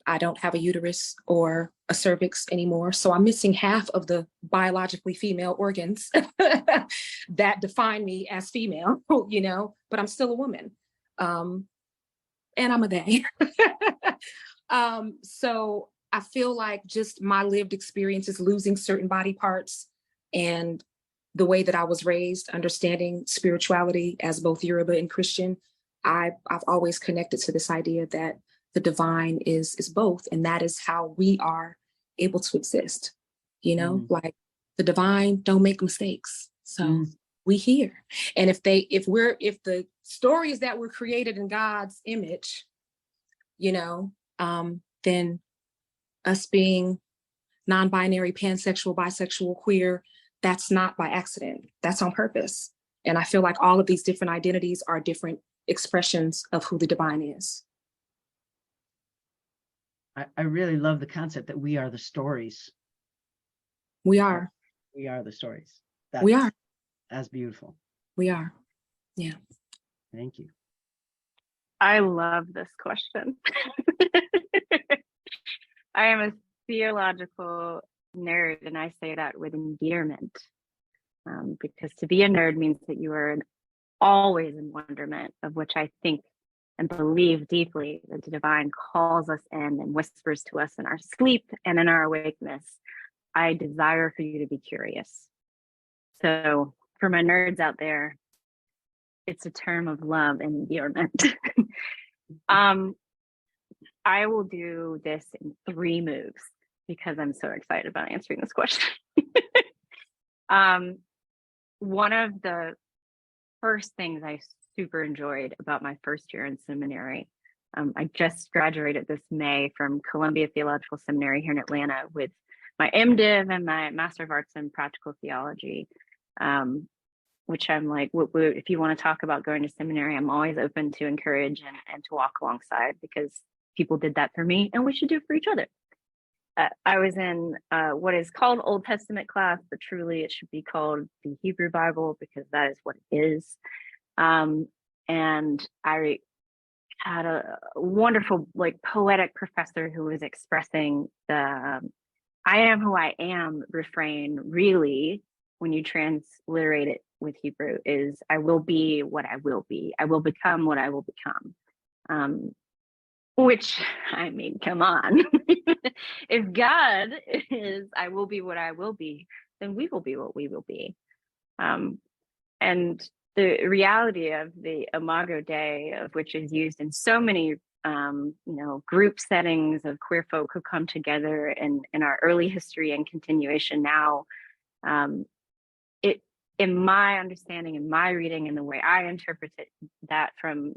I don't have a uterus or a cervix anymore. So I'm missing half of the biologically female organs that define me as female, but I'm still a woman. And I'm a they. So I feel like just my lived experience is losing certain body parts and the way that I was raised, understanding spirituality as both Yoruba and Christian, I've always connected to this idea that the divine is both, and that is how we are able to exist. You know, like the divine don't make mistakes. So we here. And if the stories that were created in God's image, you know, then us being non-binary, pansexual, bisexual, queer, that's not by accident. That's on purpose. And I feel like all of these different identities are different expressions of who the divine is. I really love the concept that we are the stories. We are. We are the stories. We are. That's beautiful. We are. Yeah. Thank you. I love this question. I am a theological nerd, and I say that with endearment, because to be a nerd means that you are always in wonderment, of which I think and believe deeply that the divine calls us in and whispers to us in our sleep and in our awakeness. I desire for you to be curious. So for my nerds out there, it's a term of love and endearment. I will do this in 3 moves because I'm so excited about answering this question. One of the first things I super enjoyed about my first year in seminary, I just graduated this May from Columbia Theological Seminary here in Atlanta with my MDiv and my Master of Arts in Practical Theology, which I'm like, if you want to talk about going to seminary, I'm always open to encourage and to walk alongside, because people did that for me and we should do it for each other. I was in what is called Old Testament class, but truly it should be called the Hebrew Bible, because that is what it is. And I had a wonderful, like, poetic professor who was expressing the I am who I am refrain, really, when you transliterate it with Hebrew, is I will be what I will be. I will become what I will become. Which, I mean, come on. If God is I will be what I will be, then we will be what we will be. And the reality of the Imago Dei, of which is used in so many group settings of queer folk who come together in our early history and continuation now, it, in my understanding, in my reading, and the way I interpret it, that from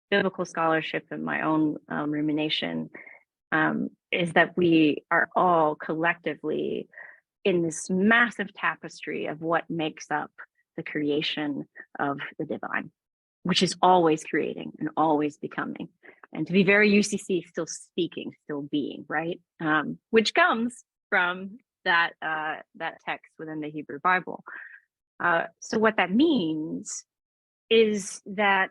biblical scholarship and my own rumination, is that we are all collectively in this massive tapestry of what makes up the creation of the divine, which is always creating and always becoming. And to be very UCC, still speaking, still being, right? Which comes from that text within the Hebrew Bible. So what that means is that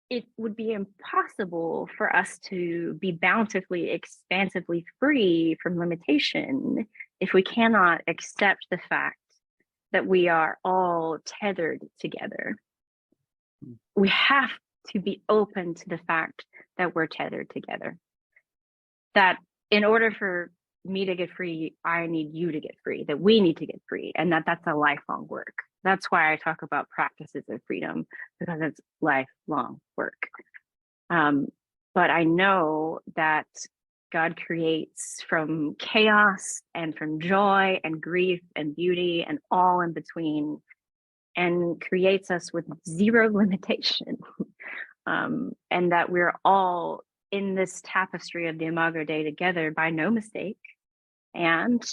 it would be impossible for us to be bountifully, expansively free from limitation if we cannot accept the fact that we are all tethered together. We have to be open to the fact that we're tethered together. That in order for me to get free, I need you to get free, that we need to get free, and that's a lifelong work. That's why I talk about practices of freedom, because it's lifelong work. But I know that God creates from chaos and from joy and grief and beauty and all in between, and creates us with zero limitation. And that we're all in this tapestry of the Imago Dei together by no mistake. And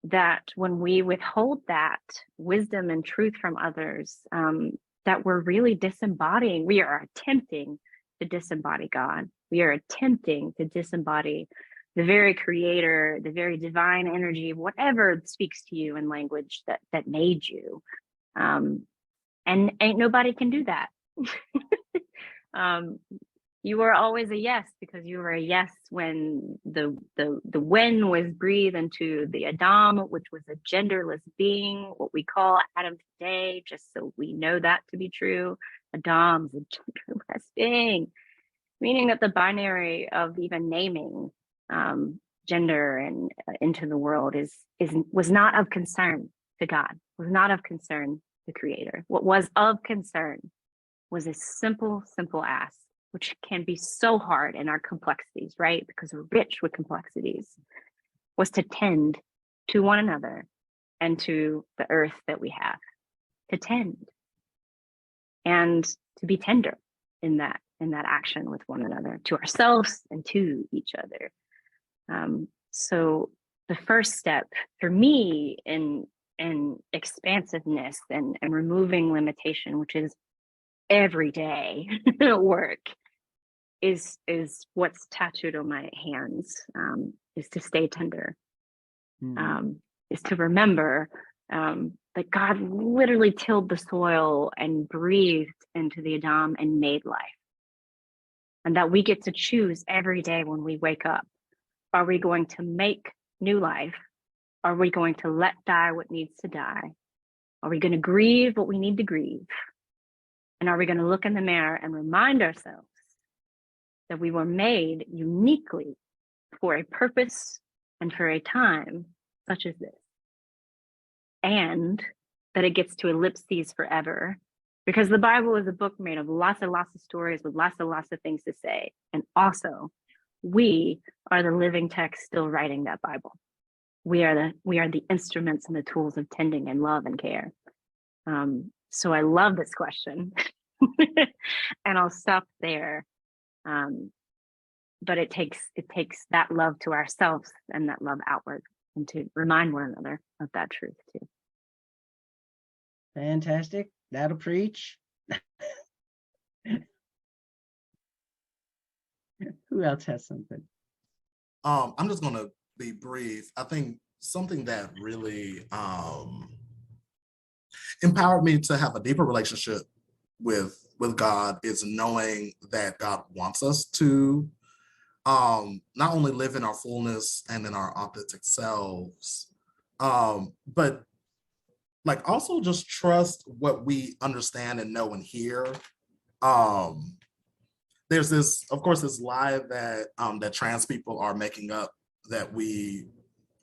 that when we withhold that wisdom and truth from others, that we're really disembodying, we are attempting to disembody God. We are attempting to disembody the very creator, the very divine energy, whatever speaks to you in language that made you. And ain't nobody can do that. You were always a yes, because you were a yes when the when was breathed into the Adam, which was a genderless being, what we call Adam today, just so we know that to be true. Adam's a genderless being, meaning that the binary of even naming gender and into the world was not of concern to God, was not of concern to Creator. What was of concern was a simple ask, which can be so hard in our complexities, right? Because we're rich with complexities, was to tend to one another and to the earth that we have, to tend and to be tender in that action with one another, to ourselves and to each other. So the first step for me in expansiveness and removing limitation, which is everyday work, is what's tattooed on my hands, is to stay tender, is to remember that God literally tilled the soil and breathed into the Adam and made life. And that we get to choose every day when we wake up. Are we going to make new life? Are we going to let die what needs to die? Are we going to grieve what we need to grieve? And are we going to look in the mirror and remind ourselves that we were made uniquely for a purpose and for a time such as this? And that it gets to ellipses forever, because the Bible is a book made of lots and lots of stories with lots and lots of things to say. And also, we are the living text still writing that Bible. We are the instruments and the tools of tending and love and care. So I love this question, and I'll stop there. But it takes that love to ourselves and that love outward, and to remind one another of that truth too. Fantastic. That'll preach. Who else has something? I'm just gonna be brief. I think something that really empowered me to have a deeper relationship with God is knowing that God wants us to not only live in our fullness and in our authentic selves, but like also just trust what we understand and know and hear. There's this, of course, this lie that that trans people are making up, that we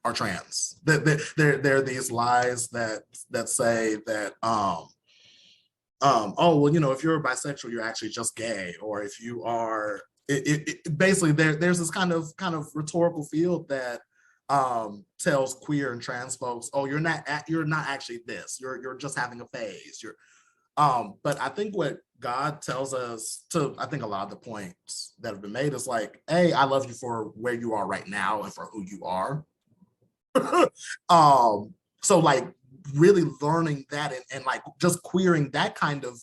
are trans. That there are these lies that say that oh well, you know, if you're bisexual, you're actually just gay, or if you are basically there's this kind of rhetorical field that tells queer and trans folks, oh, you're not actually this, you're just having a phase, but I think what God tells us, to I think a lot of the points that have been made, is like, hey, I love you for where you are right now and for who you are. So like really learning that and like just queering that kind of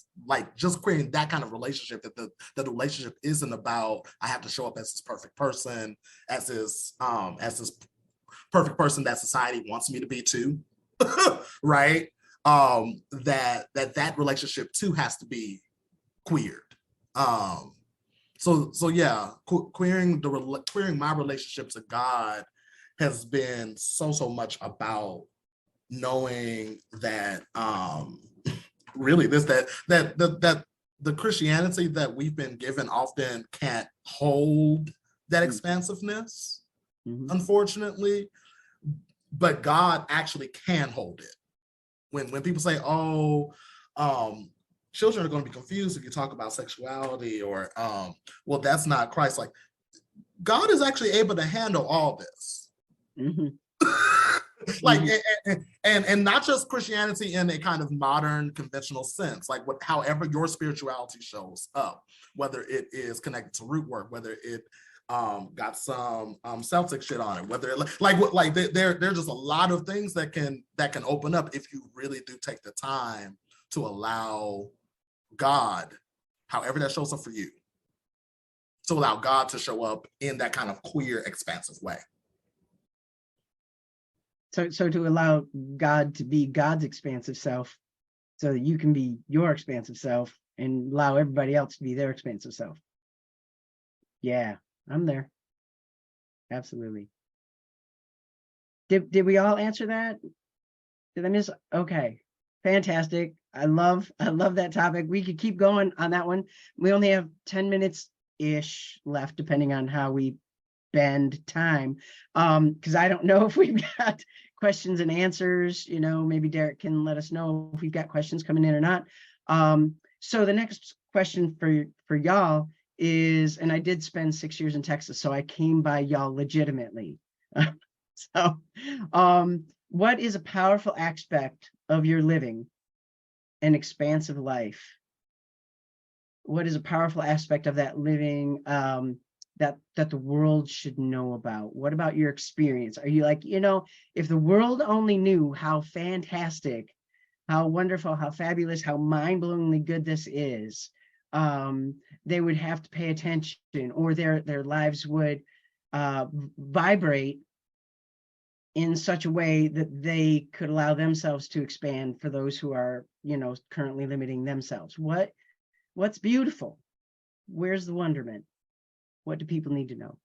relationship, that the relationship isn't about I have to show up as this perfect person, as this perfect person that society wants me to be too, right? That relationship too has to be queered. So yeah, queering my relationship to God has been so much about knowing that really that the Christianity that we've been given often can't hold that expansiveness, unfortunately, but God actually can hold it. When people say, oh, children are going to be confused if you talk about sexuality, or well, that's not Christ, like God is actually able to handle all this. Like and not just Christianity in a kind of modern conventional sense, like however your spirituality shows up, whether it is connected to root work, whether it got some Celtic shit on it, whether it there's just a lot of things that can open up if you really do take the time to allow God, however that shows up for you, to allow God to show up in that kind of queer, expansive way. So to allow God to be God's expansive self, so that you can be your expansive self, and allow everybody else to be their expansive self. Yeah, I'm there. Absolutely. Did we all answer that? Did I miss? Okay, fantastic. I love that topic. We could keep going on that one. We only have 10 minutes-ish left, depending on how we bend time, because I don't know if we've got questions and answers. You know, maybe Derek can let us know if we've got questions coming in or not. So the next question for y'all is, and I did spend 6 years in Texas, so I came by y'all legitimately. So what is a powerful aspect of your living an expansive life? What is a powerful aspect of that living that the world should know about? What about your experience? Are you like, you know, if the world only knew how fantastic, how wonderful, how fabulous, how mind-blowingly good this is, they would have to pay attention, or their lives would vibrate in such a way that they could allow themselves to expand for those who are, you know, currently limiting themselves. What's beautiful? Where's the wonderment? What do people need to know?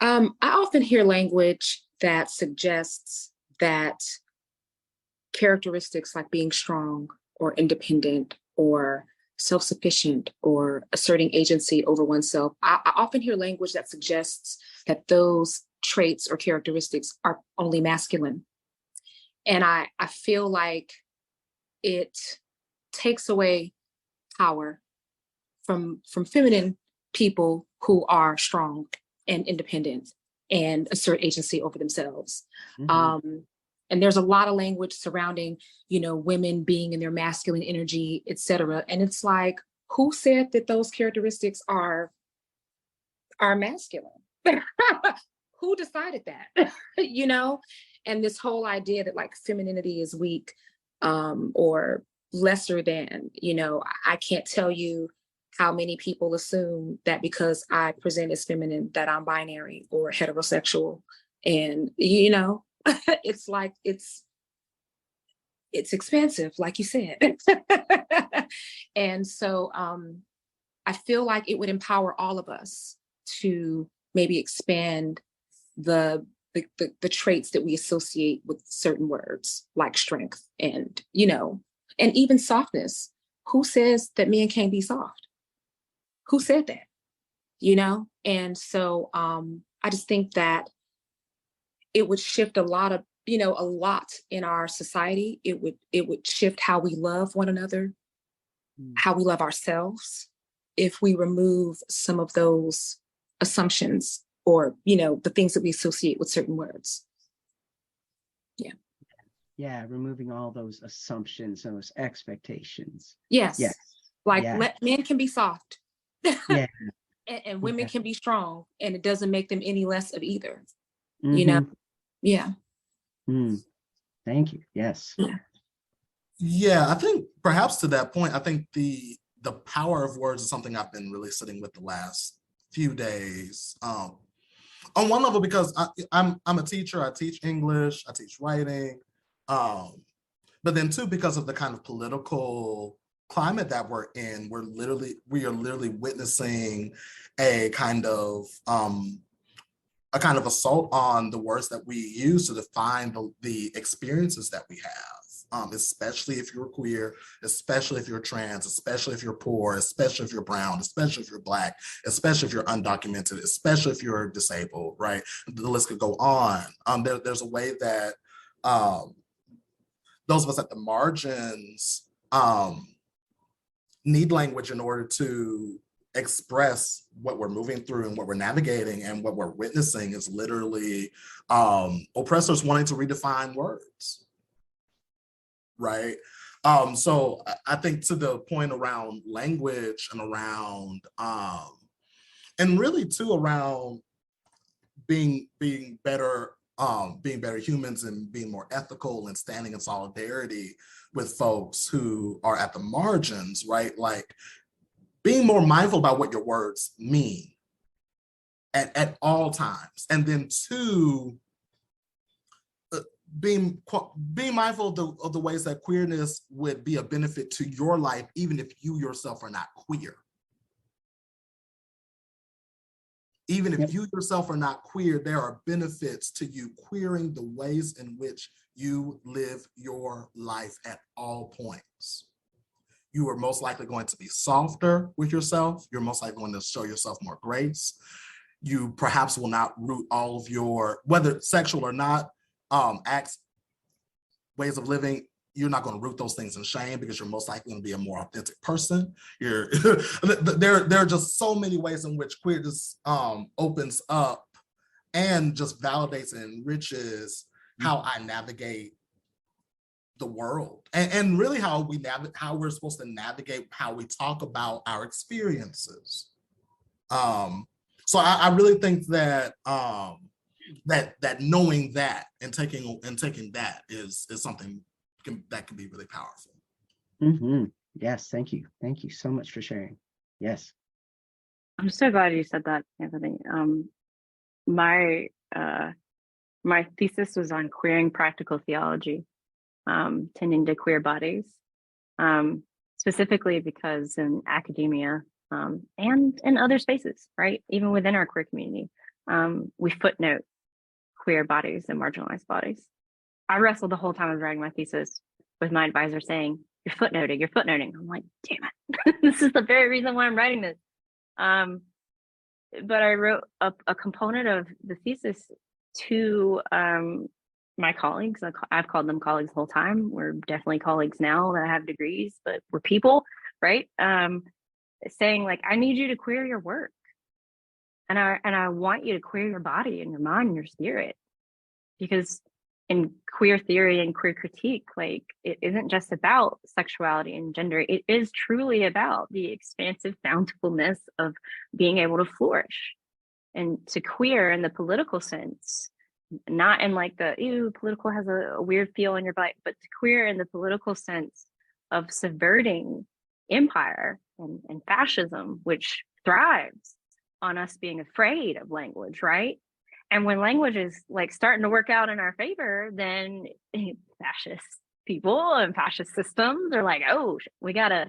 I often hear language that suggests that characteristics like being strong or independent or self-sufficient or asserting agency over oneself. I often hear language that suggests that those traits or characteristics are only masculine. And I feel like it takes away power from feminine people who are strong and independent and assert agency over themselves. Mm-hmm. And there's a lot of language surrounding, you know, women being in their masculine energy, et cetera. And it's like, who said that those characteristics are masculine? Who decided that? You know? And this whole idea that like femininity is weak or lesser than, you know, I can't tell you how many people assume that because I present as feminine that I'm binary or heterosexual. And, you know, it's like, it's expensive, like you said. And so I feel like it would empower all of us to maybe expand the traits that we associate with certain words, like strength and, you know, and even softness. Who says that men can't be soft? Who said that? You know? And so I just think that it would shift a lot in our society. It would shift how we love one another, how we love ourselves, if we remove some of those assumptions or, you know, the things that we associate with certain words. Yeah. Yeah, removing all those assumptions, those expectations. Yes. Yes. Like Yeah. men can be soft. Yeah. and women can be strong, and it doesn't make them any less of either. Mm-hmm. You know? Yeah. Thank you. Yes. Yeah, I think perhaps to that point, I think the power of words is something I've been really sitting with the last few days. On one level, because I'm a teacher, I teach English, I teach writing, but then two, because of the kind of political climate that we're in, we are literally witnessing a kind of assault on the words that we use to define the experiences that we have, especially if you're queer, especially if you're trans, especially if you're poor, especially if you're brown, especially if you're Black, especially if you're undocumented, especially if you're disabled, right? The list could go on. There's a way that those of us at the margins need language in order to express what we're moving through and what we're navigating, and what we're witnessing is literally oppressors wanting to redefine words, right? So I think to the point around language and around and really too around being better humans and being more ethical and standing in solidarity with folks who are at the margins, right? Like being more mindful about what your words mean at all times. And then two, being mindful of the ways that queerness would be a benefit to your life, even if you yourself are not queer. Even if you yourself are not queer, there are benefits to you queering the ways in which you live your life at all points. You are most likely going to be softer with yourself. You're most likely going to show yourself more grace. You perhaps will not root all of your, whether sexual or not, acts, ways of living, you're not going to root those things in shame, because you're most likely going to be a more authentic person. There are just so many ways in which queer just opens up and just validates and enriches how I navigate the world, and really how we're supposed to navigate how we talk about our experiences. So I really think that that knowing that and taking that is something that can be really powerful. Yes, thank you so much for sharing. Yes, I'm so glad you said that, Anthony. My thesis was on queering practical theology, tending to queer bodies, specifically because in academia and in other spaces, right, even within our queer community, we footnote queer bodies and marginalized bodies. I wrestled the whole time I was writing my thesis with my advisor saying, you're footnoting. I'm like, damn it, this is the very reason why I'm writing this. But I wrote a component of the thesis to my colleagues. I've called them colleagues the whole time. We're definitely colleagues now that have degrees, but we're people, right? Saying like, I need you to queer your work. And I want you to queer your body and your mind and your spirit, because in queer theory and queer critique, like, it isn't just about sexuality and gender. It is truly about the expansive bountifulness of being able to flourish. And to queer in the political sense, not in like the, ew, political has a weird feel in your body, but to queer in the political sense of subverting empire and fascism, which thrives on us being afraid of language, right? And when language is like starting to work out in our favor, then fascist people and fascist systems are like, oh, we gotta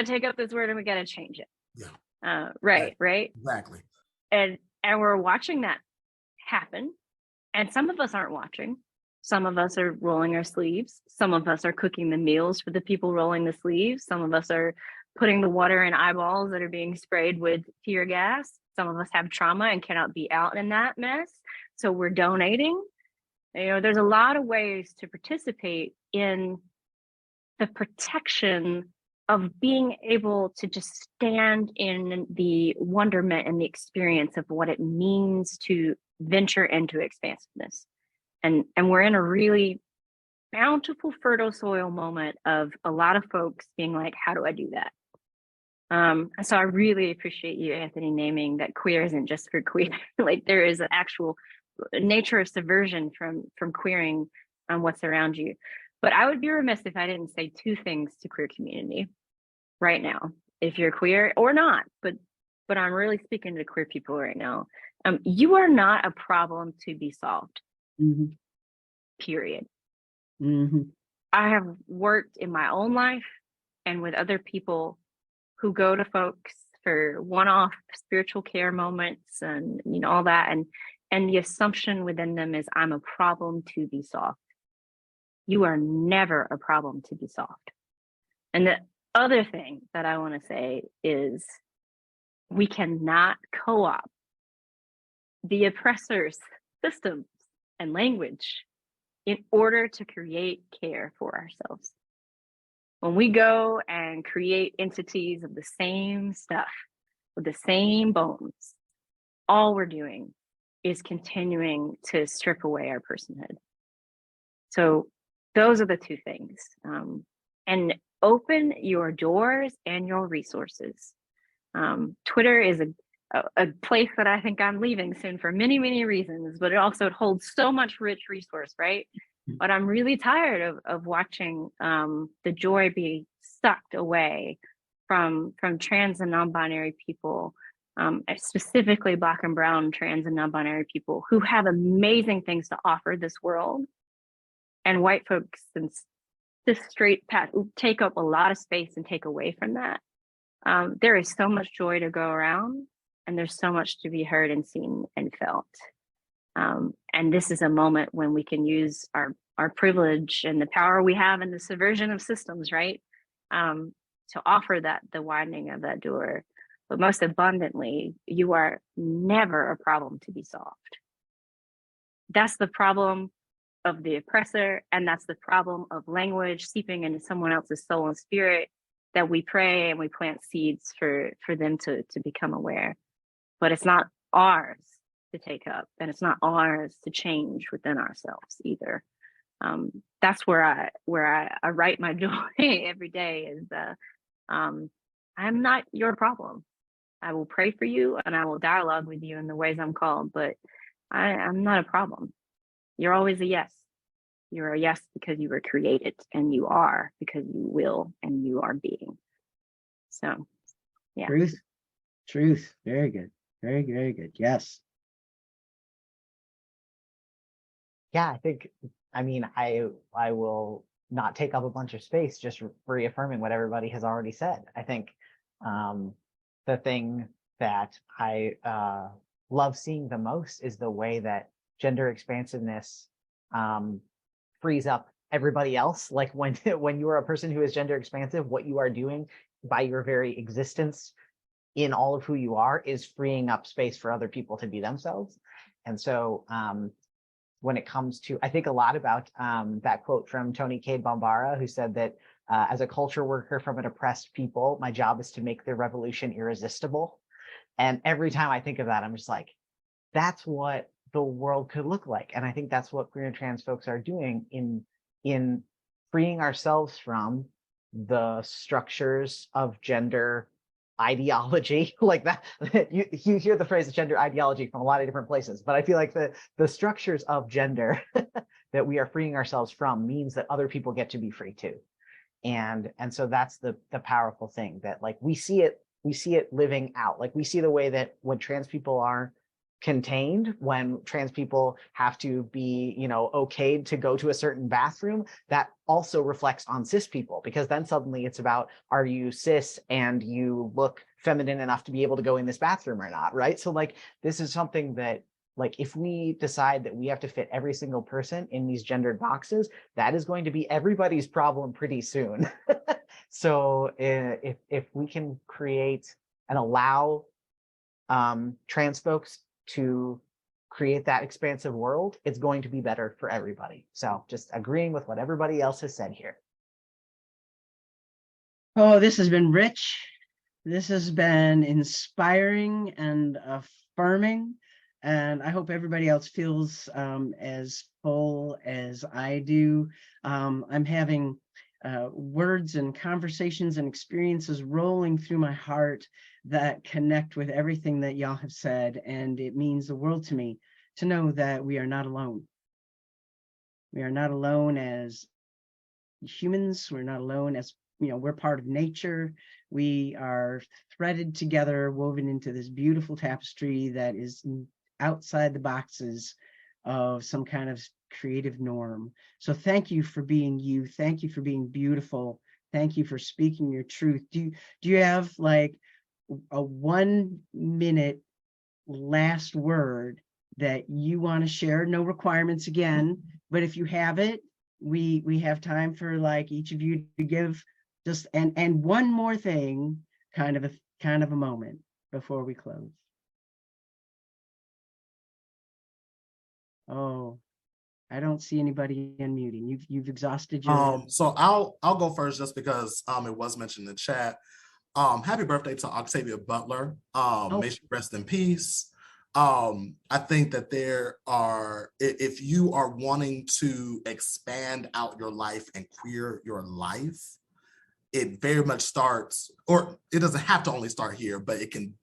take up this word and we gotta change it. Yeah. Right. Exactly. And we're watching that happen. And some of us aren't watching. Some of us are rolling our sleeves. Some of us are cooking the meals for the people rolling the sleeves. Some of us are putting the water in eyeballs that are being sprayed with tear gas. Some of us have trauma and cannot be out in that mess. So we're donating. You know, there's a lot of ways to participate in the protection of being able to just stand in the wonderment and the experience of what it means to venture into expansiveness. And we're in a really bountiful, fertile soil moment of a lot of folks being like, how do I do that? So I really appreciate you, Anthony, naming that queer isn't just for queer. Like, there is an actual nature of subversion from queering what's around you. But I would be remiss if I didn't say two things to queer community right now. If you're queer or not, but I'm really speaking to queer people right now. You are not a problem to be solved. Period. I have worked in my own life and with other people who go to folks for one-off spiritual care moments and, you know, all that. And the assumption within them is, I'm a problem to be solved. You are never a problem to be solved. And the other thing that I want to say is, we cannot co-opt the oppressor's systems and language in order to create care for ourselves. When we go and create entities of the same stuff, with the same bones, all we're doing is continuing to strip away our personhood. So those are the two things. And open your doors and your resources. Twitter is a place that I think I'm leaving soon for many, many reasons, but it holds so much rich resource, right? But I'm really tired of watching the joy be sucked away from trans and non-binary people, specifically Black and brown trans and non-binary people who have amazing things to offer this world. And white folks and this straight path take up a lot of space and take away from that. There is so much joy to go around, and there's so much to be heard and seen and felt. And this is a moment when we can use our privilege and the power we have in the subversion of systems, right? to offer that, the widening of that door. But most abundantly, you are never a problem to be solved. That's the problem of the oppressor, and that's the problem of language seeping into someone else's soul and spirit, that we pray and we plant seeds for them to become aware. But it's not ours to take up, and it's not ours to change within ourselves either. That's where I write my joy every day is I'm not your problem. I will pray for you and I will dialogue with you in the ways I'm called, but I'm not a problem. You're always a yes. You're a yes because you were created, and you are because you will and you are being. So, yeah. Truth. Very good. Very, very good. Yes. Yeah, I mean, I will not take up a bunch of space, just reaffirming what everybody has already said. I think the thing that I love seeing the most is the way that gender expansiveness frees up everybody else. Like when you are a person who is gender expansive, what you are doing by your very existence in all of who you are is freeing up space for other people to be themselves. And so when it comes to, I think a lot about that quote from Tony Cade Bambara, who said that as a culture worker from an oppressed people, my job is to make their revolution irresistible. And every time I think of that, I'm just like, that's what the world could look like. And I think that's what queer and trans folks are doing in freeing ourselves from the structures of gender ideology. Like that, you hear the phrase gender ideology from a lot of different places, but I feel like the structures of gender that we are freeing ourselves from means that other people get to be free too. And so that's the powerful thing, that like we see it living out. Like we see the way that when trans people are contained, when trans people have to be, okayed to go to a certain bathroom, that also reflects on cis people, because then suddenly it's about, are you cis and you look feminine enough to be able to go in this bathroom or not, right? So like this is something that, like, if we decide that we have to fit every single person in these gendered boxes, that is going to be everybody's problem pretty soon. So if we can create and allow trans folks to create that expansive world, it's going to be better for everybody. So just agreeing with what everybody else has said here. Oh, this has been rich. This has been inspiring and affirming. And I hope everybody else feels as full as I do. I'm having words and conversations and experiences rolling through my heart that connect with everything that y'all have said. And it means the world to me to know that we are not alone. We are not alone as humans. We're not alone as, we're part of nature. We are threaded together, woven into this beautiful tapestry that is outside the boxes of some kind of creative norm. So thank you for being you. Thank you for being beautiful. Thank you for speaking your truth. Do you have like a 1 minute last word that you want to share? No requirements again, but if you have it, we have time for like each of you to give just and one more thing, kind of a moment before we close. Oh, I don't see anybody unmuting. You've exhausted your. So I'll go first just because it was mentioned in the chat. Happy birthday to Octavia Butler. May she rest in peace. I think that there are, if you are wanting to expand out your life and queer your life, it very much starts, or it doesn't have to only start here, but it can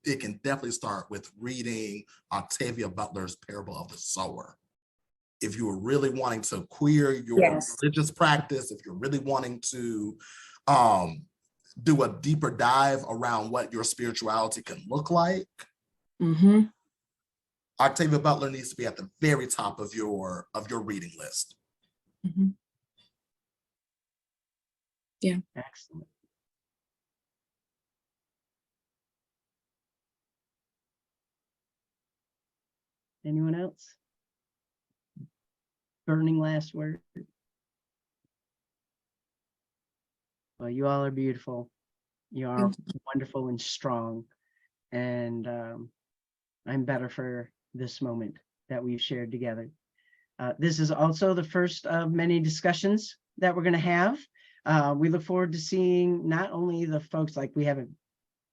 definitely start with reading Octavia Butler's Parable of the Sower. If you are really wanting to queer your religious practice, if you're really wanting to do a deeper dive around what your spirituality can look like, Octavia Butler needs to be at the very top of your reading list. Yeah. Excellent. Anyone else? Burning last word. Well, you all are beautiful. You are wonderful and strong. And I'm better for this moment that we've shared together. This is also the first of many discussions that we're going to have. We look forward to seeing not only the folks, like we haven't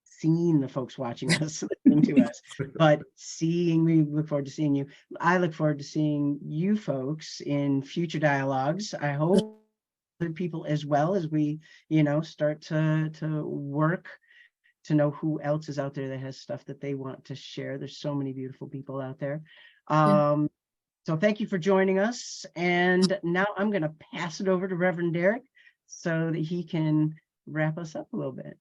seen the folks watching us, listening to us, but we look forward to seeing you. I look forward to seeing you folks in future dialogues. I hope other people as well, as we, start to work to know who else is out there that has stuff that they want to share. There's so many beautiful people out there. So thank you for joining us. And now I'm going to pass it over to Reverend Derek so that he can wrap us up a little bit.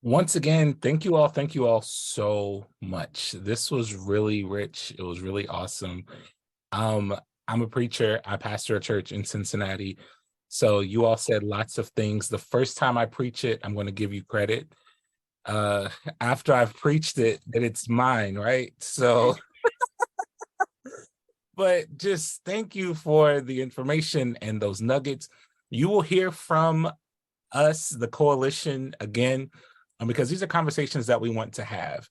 Once again, thank you all so much. This was really rich. It was really awesome. I'm a preacher. I pastor a church in Cincinnati. So you all said lots of things. The first time I preach it, I'm going to give you credit. After I've preached it, that it's mine, right? So, but just thank you for the information and those nuggets. You will hear from us, the coalition, again, because these are conversations that we want to have.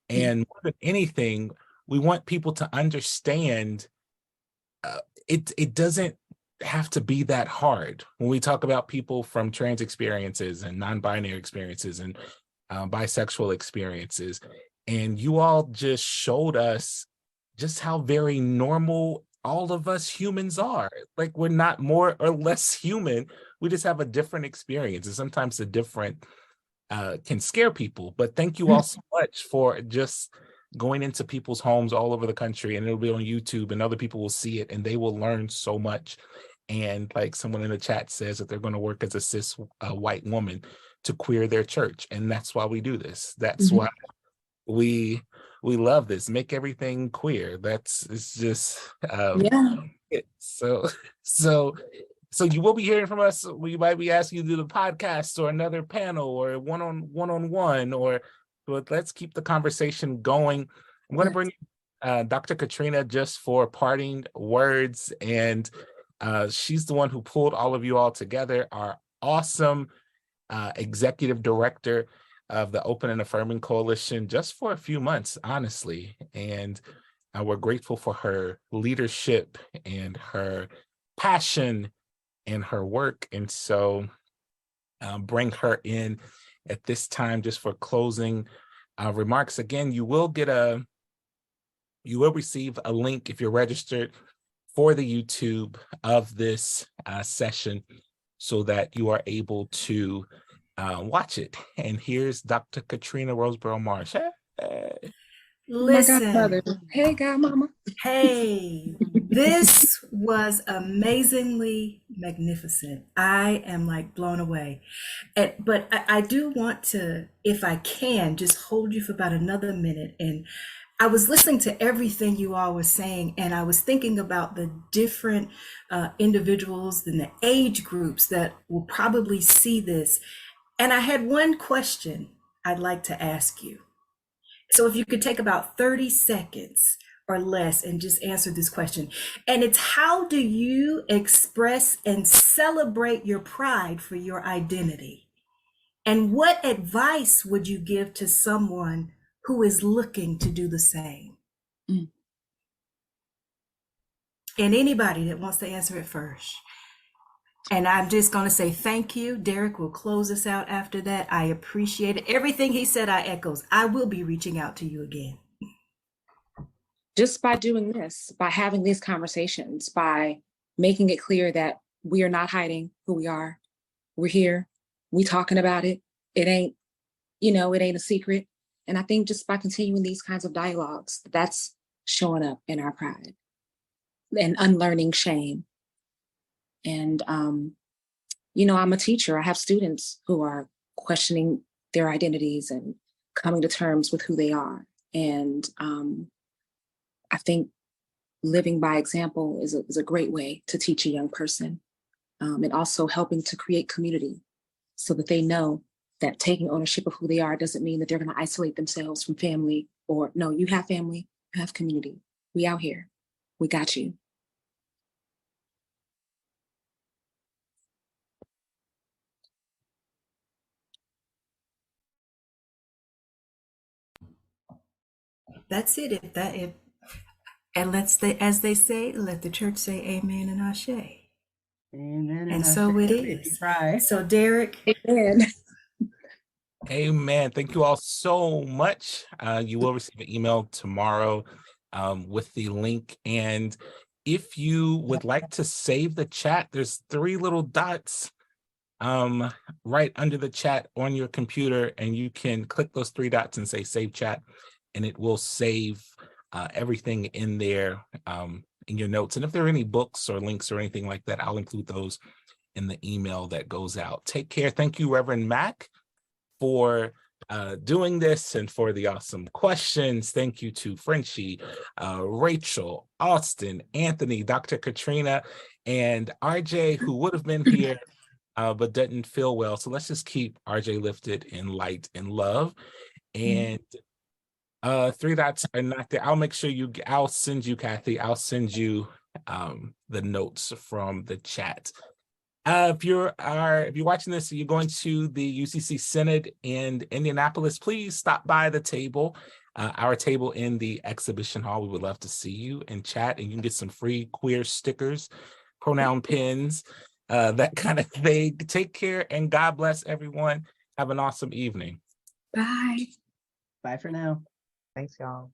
And more than anything, we want people to understand it doesn't have to be that hard. When we talk about people from trans experiences and non-binary experiences and bisexual experiences, and you all just showed us just how very normal all of us humans are. Like, we're not more or less human. We just have a different experience. And sometimes the different can scare people. But thank you all so much for just going into people's homes all over the country, and it'll be on YouTube and other people will see it and they will learn so much. And like someone in the chat says, that they're going to work as a cis white woman to queer their church. And that's why we do this. That's why we love this. Make everything queer. It's just it. So you will be hearing from us. We might be asking you to do the podcast or another panel or one-on-one, but let's keep the conversation going. I'm going to bring Dr. Katrina just for parting words. And she's the one who pulled all of you all together, our awesome executive director of the Open and Affirming Coalition, just for a few months, honestly. And we're grateful for her leadership and her passion and her work. And so bring her in at this time just for closing remarks. Again, you will receive a link if you're registered for the YouTube of this session so that you are able to watch it. And here's Dr. Katrina Roseborough Marsh. Hey. Listen, Hey, godmama. hey, this was amazingly magnificent. I am like blown away. But I do want to, if I can, just hold you for about another minute. And I was listening to everything you all were saying, and I was thinking about the different individuals and the age groups that will probably see this. And I had one question I'd like to ask you. So if you could take about 30 seconds or less and just answer this question. And it's, how do you express and celebrate your pride for your identity? And what advice would you give to someone who is looking to do the same? And anybody that wants to answer it first. And I'm just going to say thank you. Derek will close us out after that. I appreciate it. Everything he said, I echoes. I will be reaching out to you again. Just by doing this, by having these conversations, by making it clear that we are not hiding who we are. We're here. We talking about it. It ain't a secret. And I think just by continuing these kinds of dialogues, that's showing up in our pride and unlearning shame. And, I'm a teacher. I have students who are questioning their identities and coming to terms with who they are. And I think living by example is a great way to teach a young person, and also helping to create community so that they know that taking ownership of who they are doesn't mean that they're going to isolate themselves from family. Or no, you have family, you have community. We out here. We got you. that's it. And as they say, let the church say amen and ashe. Amen. And so it is. So Derek. Amen. Amen. Thank you all so much. You will receive an email tomorrow with the link. And if you would like to save the chat, there's 3 little dots right under the chat on your computer, and you can click those 3 dots and say save chat, and it will save everything in there in your notes. And if there are any books or links or anything like that, I'll include those in the email that goes out. Take care. Thank you, Reverend Mac, for doing this and for the awesome questions. Thank you to Frenchie, Rachel, Austin, Anthony, Dr. Katrina, and RJ, who would have been here but didn't feel well. So let's just keep RJ lifted in light and love. And 3 dots are not there. I'll make sure I'll send you, Kathy, I'll send you the notes from the chat. If you're watching this and you're going to the UCC Synod in Indianapolis, please stop by the table, our table in the exhibition hall. We would love to see you and chat, and you can get some free queer stickers, pronoun pins, that kind of thing. Take care and God bless everyone. Have an awesome evening. Bye. Bye for now. Thanks, y'all.